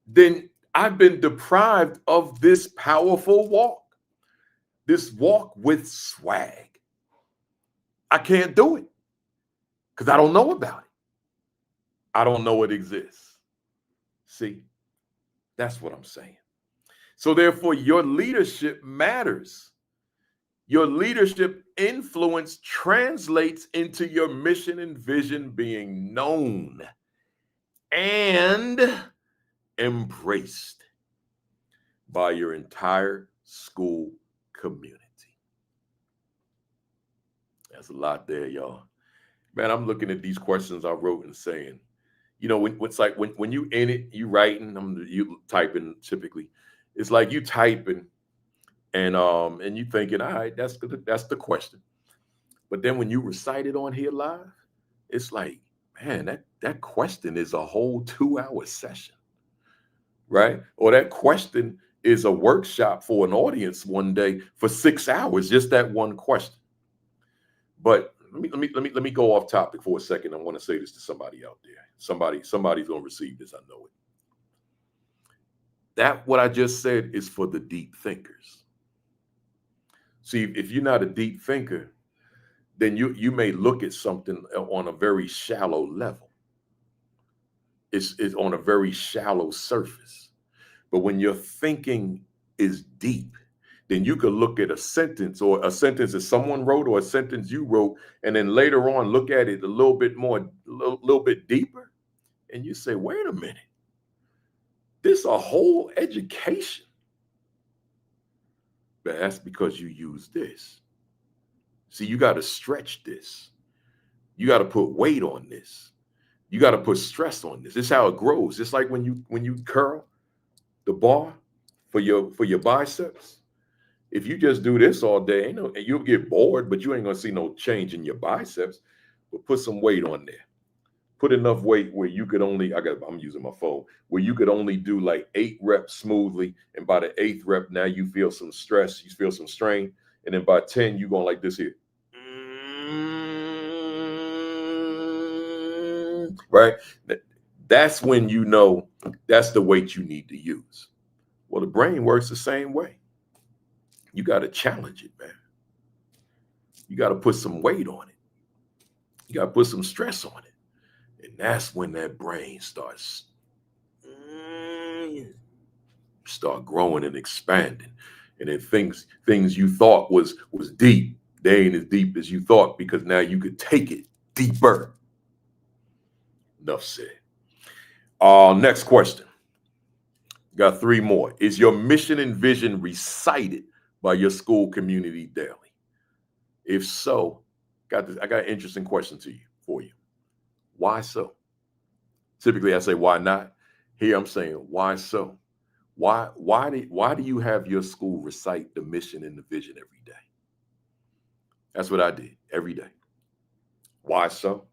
then I've been deprived of this powerful walk, this walk with swag. I can't do it because I don't know about it. I don't know it exists. See, that's what I'm saying. So therefore, your leadership matters. Your leadership influence translates into your mission and vision being known and embraced by your entire school community. That's a lot there, y'all. Man, I'm looking at these questions I wrote and saying, when you in it, you writing, you typing typically. It's like you typing and you thinking, all right, that's the question. But then when you recite it on here live, it's like, man, that question is a whole 2-hour session, right? Or that question is a workshop for an audience one day for 6 hours, just that one question. But let me go off topic for a second. I want to say this to somebody out there. Somebody's gonna receive this. I know it. That what I just said is for the deep thinkers. See, if you're not a deep thinker, then you may look at something on a very shallow level. It's on a very shallow surface. But when your thinking is deep, then you could look at a sentence that someone wrote or a sentence you wrote, and then later on look at it a little bit deeper, and you say, wait a minute, this is a whole education. But that's because you use this. See, you got to stretch this. You got to put weight on this. You got to put stress on this. This is how it grows. It's like when you curl the bar for your biceps. If you just do this all day, you'll get bored, but you ain't gonna see no change in your biceps. But put some weight on there. put enough weight where you could only, I'm using my phone, where you could only do like 8 reps smoothly. And by the 8th rep, now you feel some stress, you feel some strain. And then by 10, you're going like this here. Right? That's when you know that's the weight you need to use. Well, the brain works the same way. You got to challenge it, man. You got to put some weight on it. You got to put some stress on it. And that's when that brain starts start growing and expanding. And then things you thought was deep, they ain't as deep as you thought, because now you could take it deeper. Enough said. Next question. Got 3 more. Is your mission and vision recited by your school community daily? If so, I got an interesting question for you. Why so? Typically, I say, why not? Here I'm saying, why so? Why do you have your school recite the mission and the vision every day? That's what I did every day. Why so?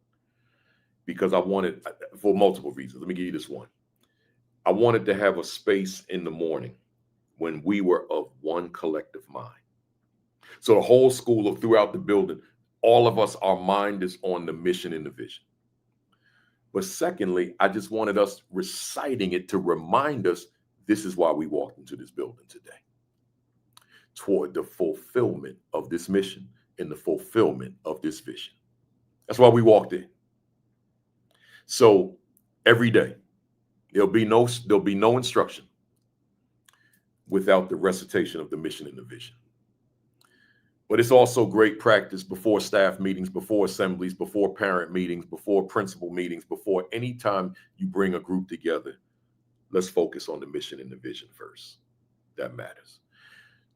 Because I wanted, for multiple reasons. Let me give you this one. I wanted to have a space in the morning when we were of one collective mind. So the whole school, or throughout the building, all of us, our mind is on the mission and the vision. But secondly, I just wanted us reciting it to remind us this is why we walked into this building today, toward the fulfillment of this mission and the fulfillment of this vision. That's why we walked in. So every day, there'll be no instruction without the recitation of the mission and the vision. But it's also great practice before staff meetings, before assemblies, before parent meetings, before principal meetings, before any time you bring a group together. Let's focus on the mission and the vision first. That matters.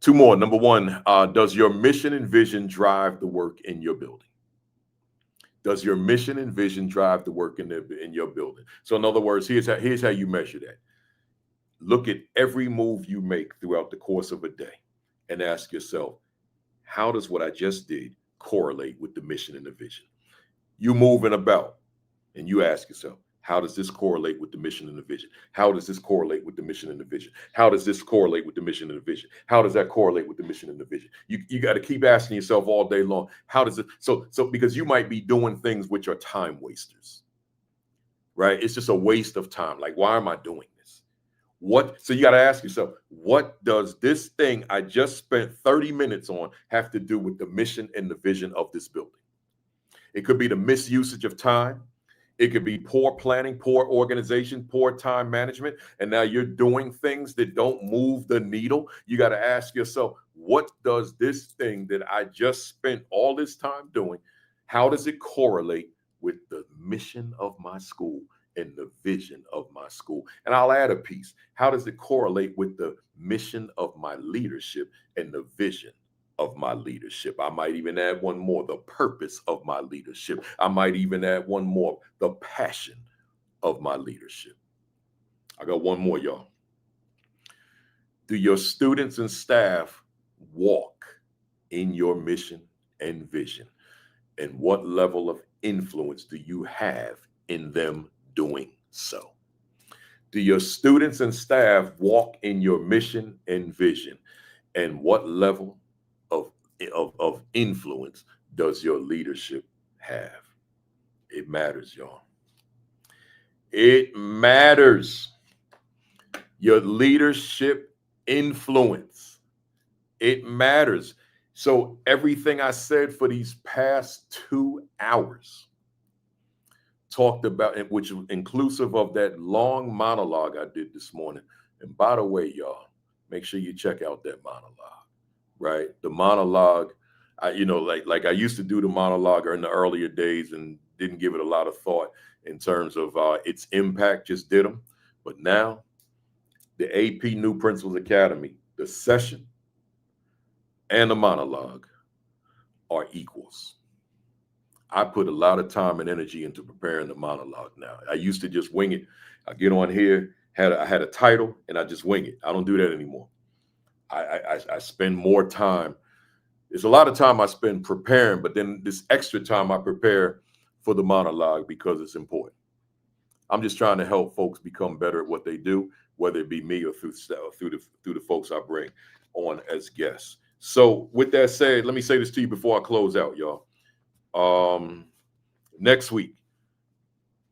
2 more. Number 1, does your mission and vision drive the work in your building? Does your mission and vision drive the work in your building? So in other words, here's how you measure that. Look at every move you make throughout the course of a day and ask yourself, how does what I just did correlate with the mission and the vision? You moving about and you ask yourself, how does this correlate with the mission and the vision? How does this correlate with the mission and the vision? How does this correlate with the mission and the vision? How does that correlate with the mission and the vision? You got to keep asking yourself all day long, how does it, so because you might be doing things which are time wasters, right? It's just a waste of time. Like, why am I doing this? So you got to ask yourself, what does this thing I just spent 30 minutes on have to do with the mission and the vision of this building? It could be the misusage of time. It could be poor planning, poor organization, poor time management. And now you're doing things that don't move the needle. You got to ask yourself, what does this thing that I just spent all this time doing, how does it correlate with the mission of my school and the vision of my school? And I'll add a piece. How does it correlate with the mission of my leadership and the vision of my leadership? I might even add one more, the purpose of my leadership. I might even add one more, the passion of my leadership. I got one more, y'all. Do your students and staff walk in your mission and vision? And what level of influence do you have in them doing so? Do your students and staff walk in your mission and vision? And what level of influence does your leadership have? It matters, y'all. It matters. Your leadership influence. It matters. So everything I said for these past 2 hours talked about, which was inclusive of that long monologue I did this morning. And by the way, y'all, make sure you check out that monologue. Right, the monologue, like I used to do the monologue in the earlier days and didn't give it a lot of thought in terms of its impact. Just did them, but now the AP New Principals Academy, the session and the monologue are equals. I put a lot of time and energy into preparing the monologue now. I used to just wing it. I get on here, I had a title, and I just wing it. I don't do that anymore. I spend more time. There's a lot of time I spend preparing, but then this extra time I prepare for the monologue because it's important. I'm just trying to help folks become better at what they do, whether it be me or through the folks I bring on as guests. So with that said, let me say this to you before I close out, y'all. Next week,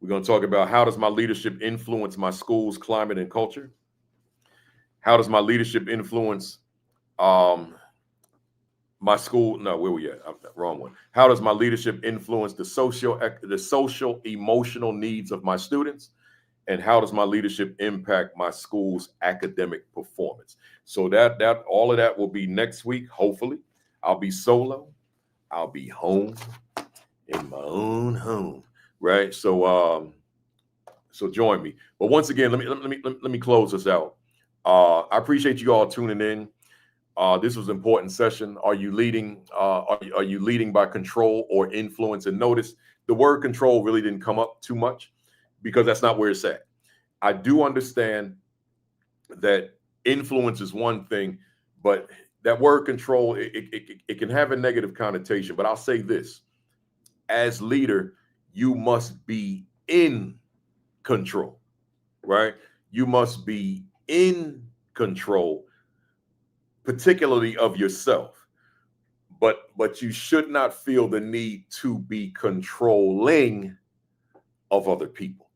we're going to talk about how does my leadership influence my school's climate and culture? How does my leadership influence my school? No, where we at? Wrong one. How does my leadership influence the social emotional needs of my students? And how does my leadership impact my school's academic performance? So that all of that will be next week. Hopefully, I'll be solo. I'll be home in my own home, right? So so join me. But once again, let me close this out. I appreciate you all tuning in. This was an important session. Are you leading? Are you leading by control or influence? And notice the word control really didn't come up too much because that's not where it's at. I do understand that influence is one thing, but that word control, it can have a negative connotation. But I'll say this: as leader, you must be in control, right? You must be in control, particularly of yourself. But you should not feel the need to be controlling of other people,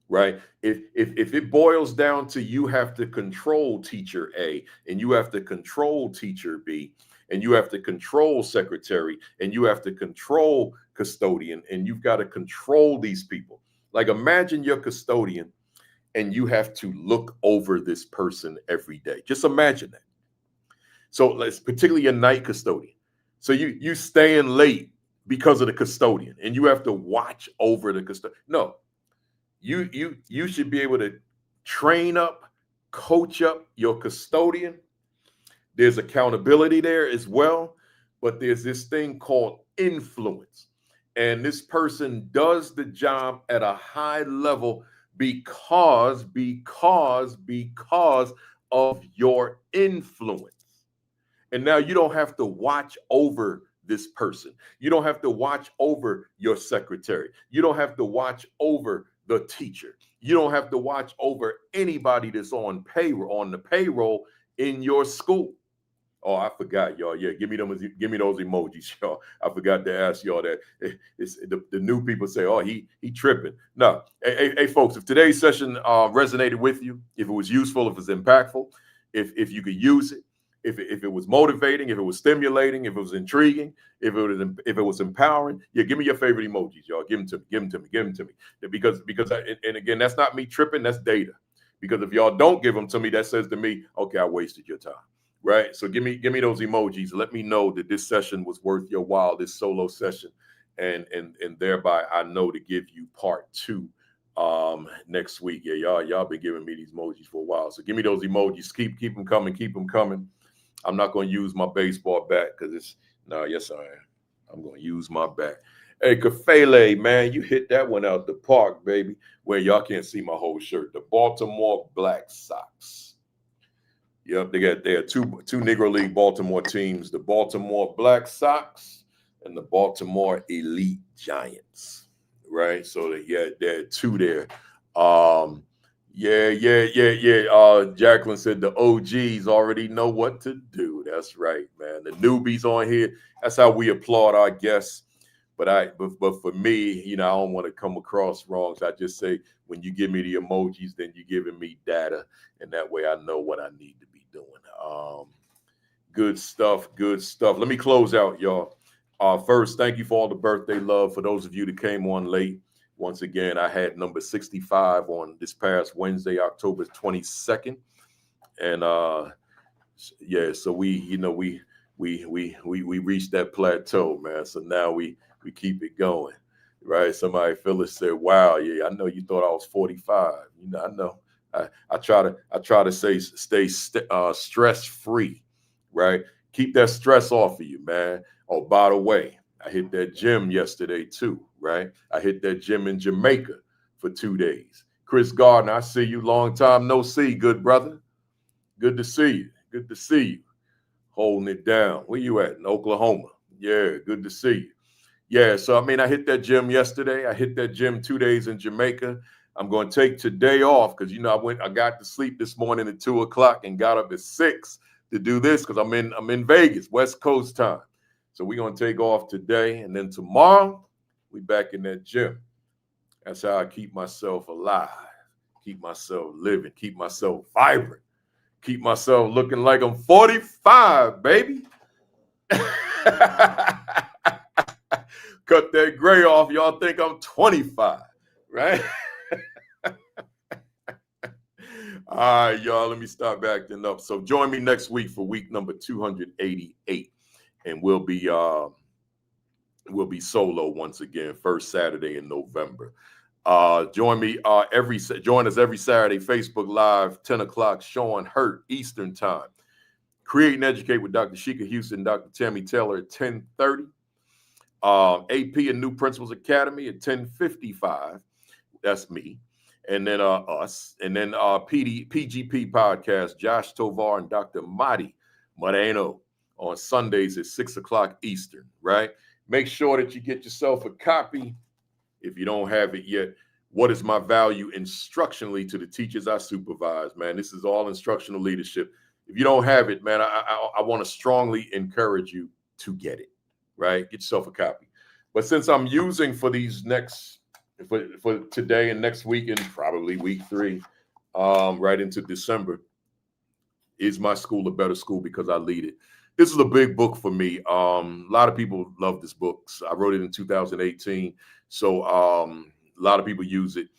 right? If it boils down to you have to control teacher A and you have to control teacher B and you have to control secretary and you have to control custodian and you've got to control these people. Like imagine you're custodian and you have to look over this person every day. Just imagine that. So let's particularly a night custodian. So you staying late because of the custodian and you have to watch over the custodian. No, you should be able to train up, coach up your custodian. There's accountability there as well, but there's this thing called influence. And this person does the job at a high level because of your influence. And now you don't have to watch over this person. You don't have to watch over your secretary. You don't have to watch over the teacher. You don't have to watch over anybody that's on the payroll in your school. Oh, I forgot, y'all. Yeah, give me those emojis, y'all. I forgot to ask y'all that. It's the new people say, "Oh, he tripping." No, hey, folks. If today's session resonated with you, if it was useful, if it was impactful, if you could use it, if it was motivating, if it was stimulating, if it was intriguing, if it was empowering, yeah, give me your favorite emojis, y'all. Give them to me. Because and again, that's not me tripping. That's data. Because if y'all don't give them to me, that says to me, okay, I wasted your time. Right. So give me those emojis. Let me know that this session was worth your while, this solo session. And thereby I know to give you part 2 next week. Yeah, y'all been giving me these emojis for a while. So give me those emojis. Keep them coming. I'm not going to use my baseball bat because yes, I am. I'm going to use my bat. Hey, Kafele, man, you hit that one out the park, baby. Well, y'all can't see my whole shirt. The Baltimore Black Sox. Yep, they are two Negro League Baltimore teams, the Baltimore Black Sox and the Baltimore Elite Giants, right? So there are 2 there. Jacqueline said the OGs already know what to do. That's right, man. The newbies on here, that's how we applaud our guests. But for me, I don't want to come across wrong. So I just say, when you give me the emojis, then you're giving me data. And that way I know what I need to be doing. Good stuff. Let me close out, y'all. First, thank you for all the birthday love. For those of you that came on late, once again, I had number 65 on this past Wednesday, October 22nd. And so we reached that plateau, man. So now we keep it going, right? Somebody, Phyllis said, "Wow, yeah, I know you thought I was 45." I know. I try to stay stress free, right? Keep that stress off of you, man. Oh, by the way, I hit that gym yesterday too, right? I hit that gym in Jamaica for 2 days. Chris Gardner, I see you. Long time no see, good brother. Good to see you. Holding it down. Where you at? In Oklahoma. Yeah, good to see you. Yeah, so I hit that gym yesterday. I hit that gym 2 days in Jamaica. I'm going to take today off because, I got to sleep this morning at 2 o'clock and got up at 6 to do this because I'm in Vegas, West Coast time. So we're going to take off today. And then tomorrow, we back in that gym. That's how I keep myself alive, keep myself living, keep myself vibrant, keep myself looking like I'm 45, baby. Cut that gray off. Y'all think I'm 25, right? All right, y'all, let me start backing up. So join me next week for week number 288, and we'll be solo once again, first Saturday in November. Join us every Saturday, Facebook Live, 10 o'clock, Sean Hurt, Eastern Time. Create and Educate with Dr. Sheikah Houston, Dr. Tammy Taylor at 10:30. AP and New Principles Academy at 10:55. That's me. And then us. And then PGP podcast, Josh Tovar and Dr. Madi Moreno on Sundays at 6 o'clock Eastern, right? Make sure that you get yourself a copy if you don't have it yet. What is my value instructionally to the teachers I supervise, man? This is all instructional leadership. If you don't have it, man, I want to strongly encourage you to get it, right? Get yourself a copy. But since I'm using for these for today and next week and probably week 3, right into December, Is My School a Better School Because I Lead It? This is a big book for me. A lot of people love this book. I wrote it in 2018. So a lot of people use it,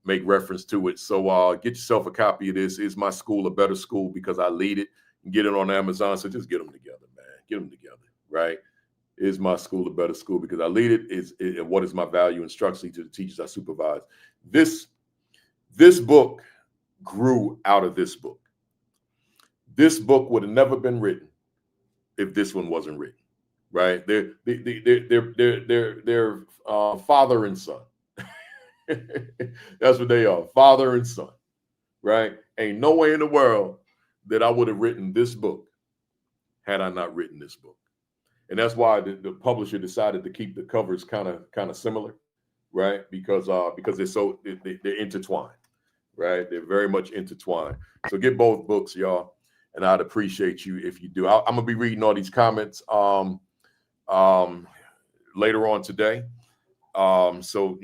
make reference to it. So get yourself a copy of this. Is My School a Better School Because I Lead It? Get it on Amazon. So just get them together, man. Get them together, right? Is My School a Better School Because I Lead It? What is my value instructionally to the teachers I supervise? This book grew out of this book. This book would have never been written if this one wasn't written, right? They're father and son. That's what they are, father and son, right? Ain't no way in the world that I would have written this book had I not written this book. And that's why the publisher decided to keep the covers kind of similar, right? Because they're intertwined, right? They're very much intertwined. So get both books, y'all, and I'd appreciate you if you do. I'm gonna be reading all these comments later on today. So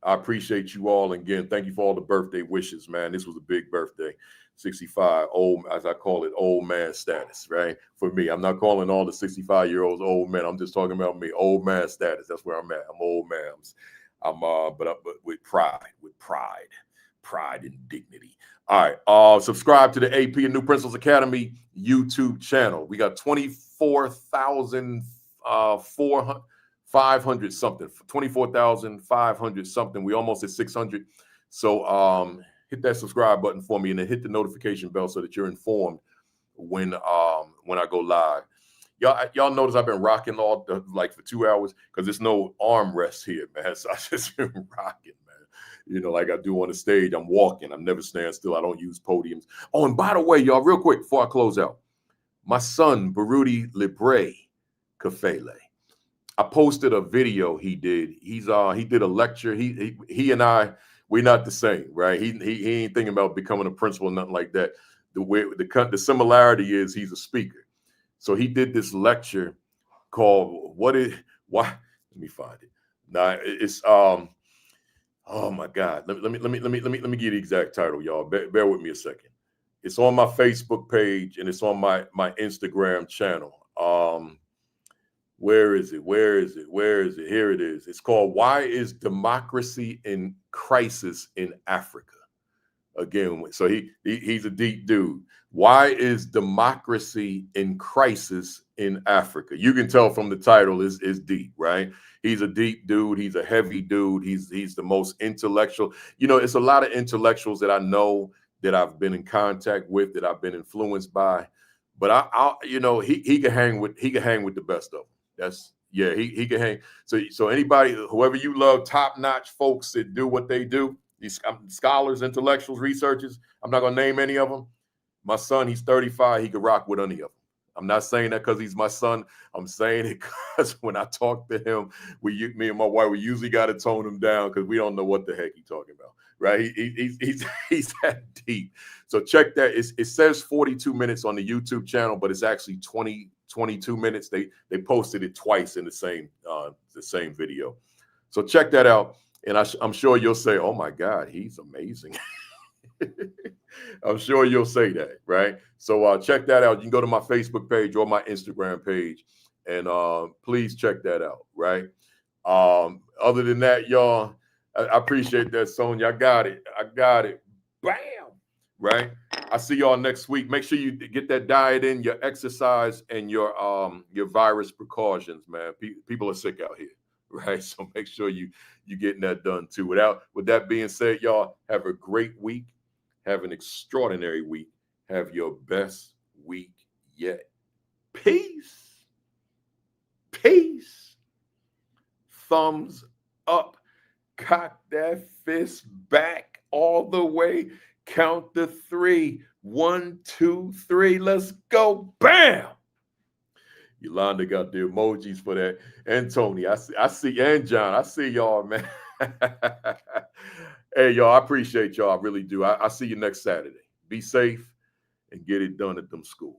I appreciate you all. And again, thank you for all the birthday wishes, man. This was a big birthday. 65, old, as I call it, old man status, right? For me, I'm not calling all the 65-year-olds old men. I'm just talking about me, old man status. That's where I'm at. I'm old man. But with pride and dignity. All right. Subscribe to the AP and New Principles Academy YouTube channel. We got 24,500 something. 24,500 something. We almost at 600. So hit that subscribe button for me, and then hit the notification bell so that you're informed when I go live. Y'all notice I've been rocking for 2 hours because there's no armrest here, man. So I just been rocking, man. Like I do on the stage. I'm walking. I'm never standing still. I don't use podiums. Oh, and by the way, y'all, real quick before I close out, my son Baruti Libre Kafele, I posted a video he did. He did a lecture. He and I, we're not the same, right? He ain't thinking about becoming a principal, nothing like that. The similarity is he's a speaker. So he did this lecture called Why? Let me find it. Now it's oh my God. Let me give you the exact title, y'all. Bear with me a second. It's on my Facebook page and it's on my Instagram channel. Where is it? Here it is. It's called Why is Democracy in Crisis in Africa? Again, so he's a deep dude. Why is democracy in crisis in Africa? You can tell from the title is deep, right? He's a deep dude. He's a heavy dude. He's the most intellectual. It's a lot of intellectuals that I know that I've been in contact with, that I've been influenced by. But he can hang with the best of them. He can hang. So anybody, whoever you love, top-notch folks that do what they do, these scholars, intellectuals, researchers, I'm not going to name any of them. My son, he's 35. He could rock with any of them. I'm not saying that because he's my son. I'm saying it because when I talk to him, me and my wife, we usually got to tone him down because we don't know what the heck he's talking about, right? He's that deep. So check that. It says 42 minutes on the YouTube channel, but it's actually 22 minutes. They posted it twice in the same video. So check that out. And I'm sure you'll say, oh my God, he's amazing. I'm sure you'll say that, right? So check that out. You can go to my Facebook page or my Instagram page, and please check that out, right? Other than that, y'all, I appreciate that, Sonia. I got it. Bam! Right? I see y'all next week. Make sure you get that diet in, your exercise, and your virus precautions, man. People are sick out here, right? So make sure you getting that done too. With that being said, y'all, have a great week. Have an extraordinary week. Have your best week yet. Peace. Peace. Thumbs up. Cock that fist back all the way. Count to 3. 1, 2, 3. Let's go. Bam. Yolanda got the emojis for that. And Tony, I see, and John, I see y'all, man. Hey, y'all, I appreciate y'all. I really do. I see you next Saturday. Be safe and get it done at them schools.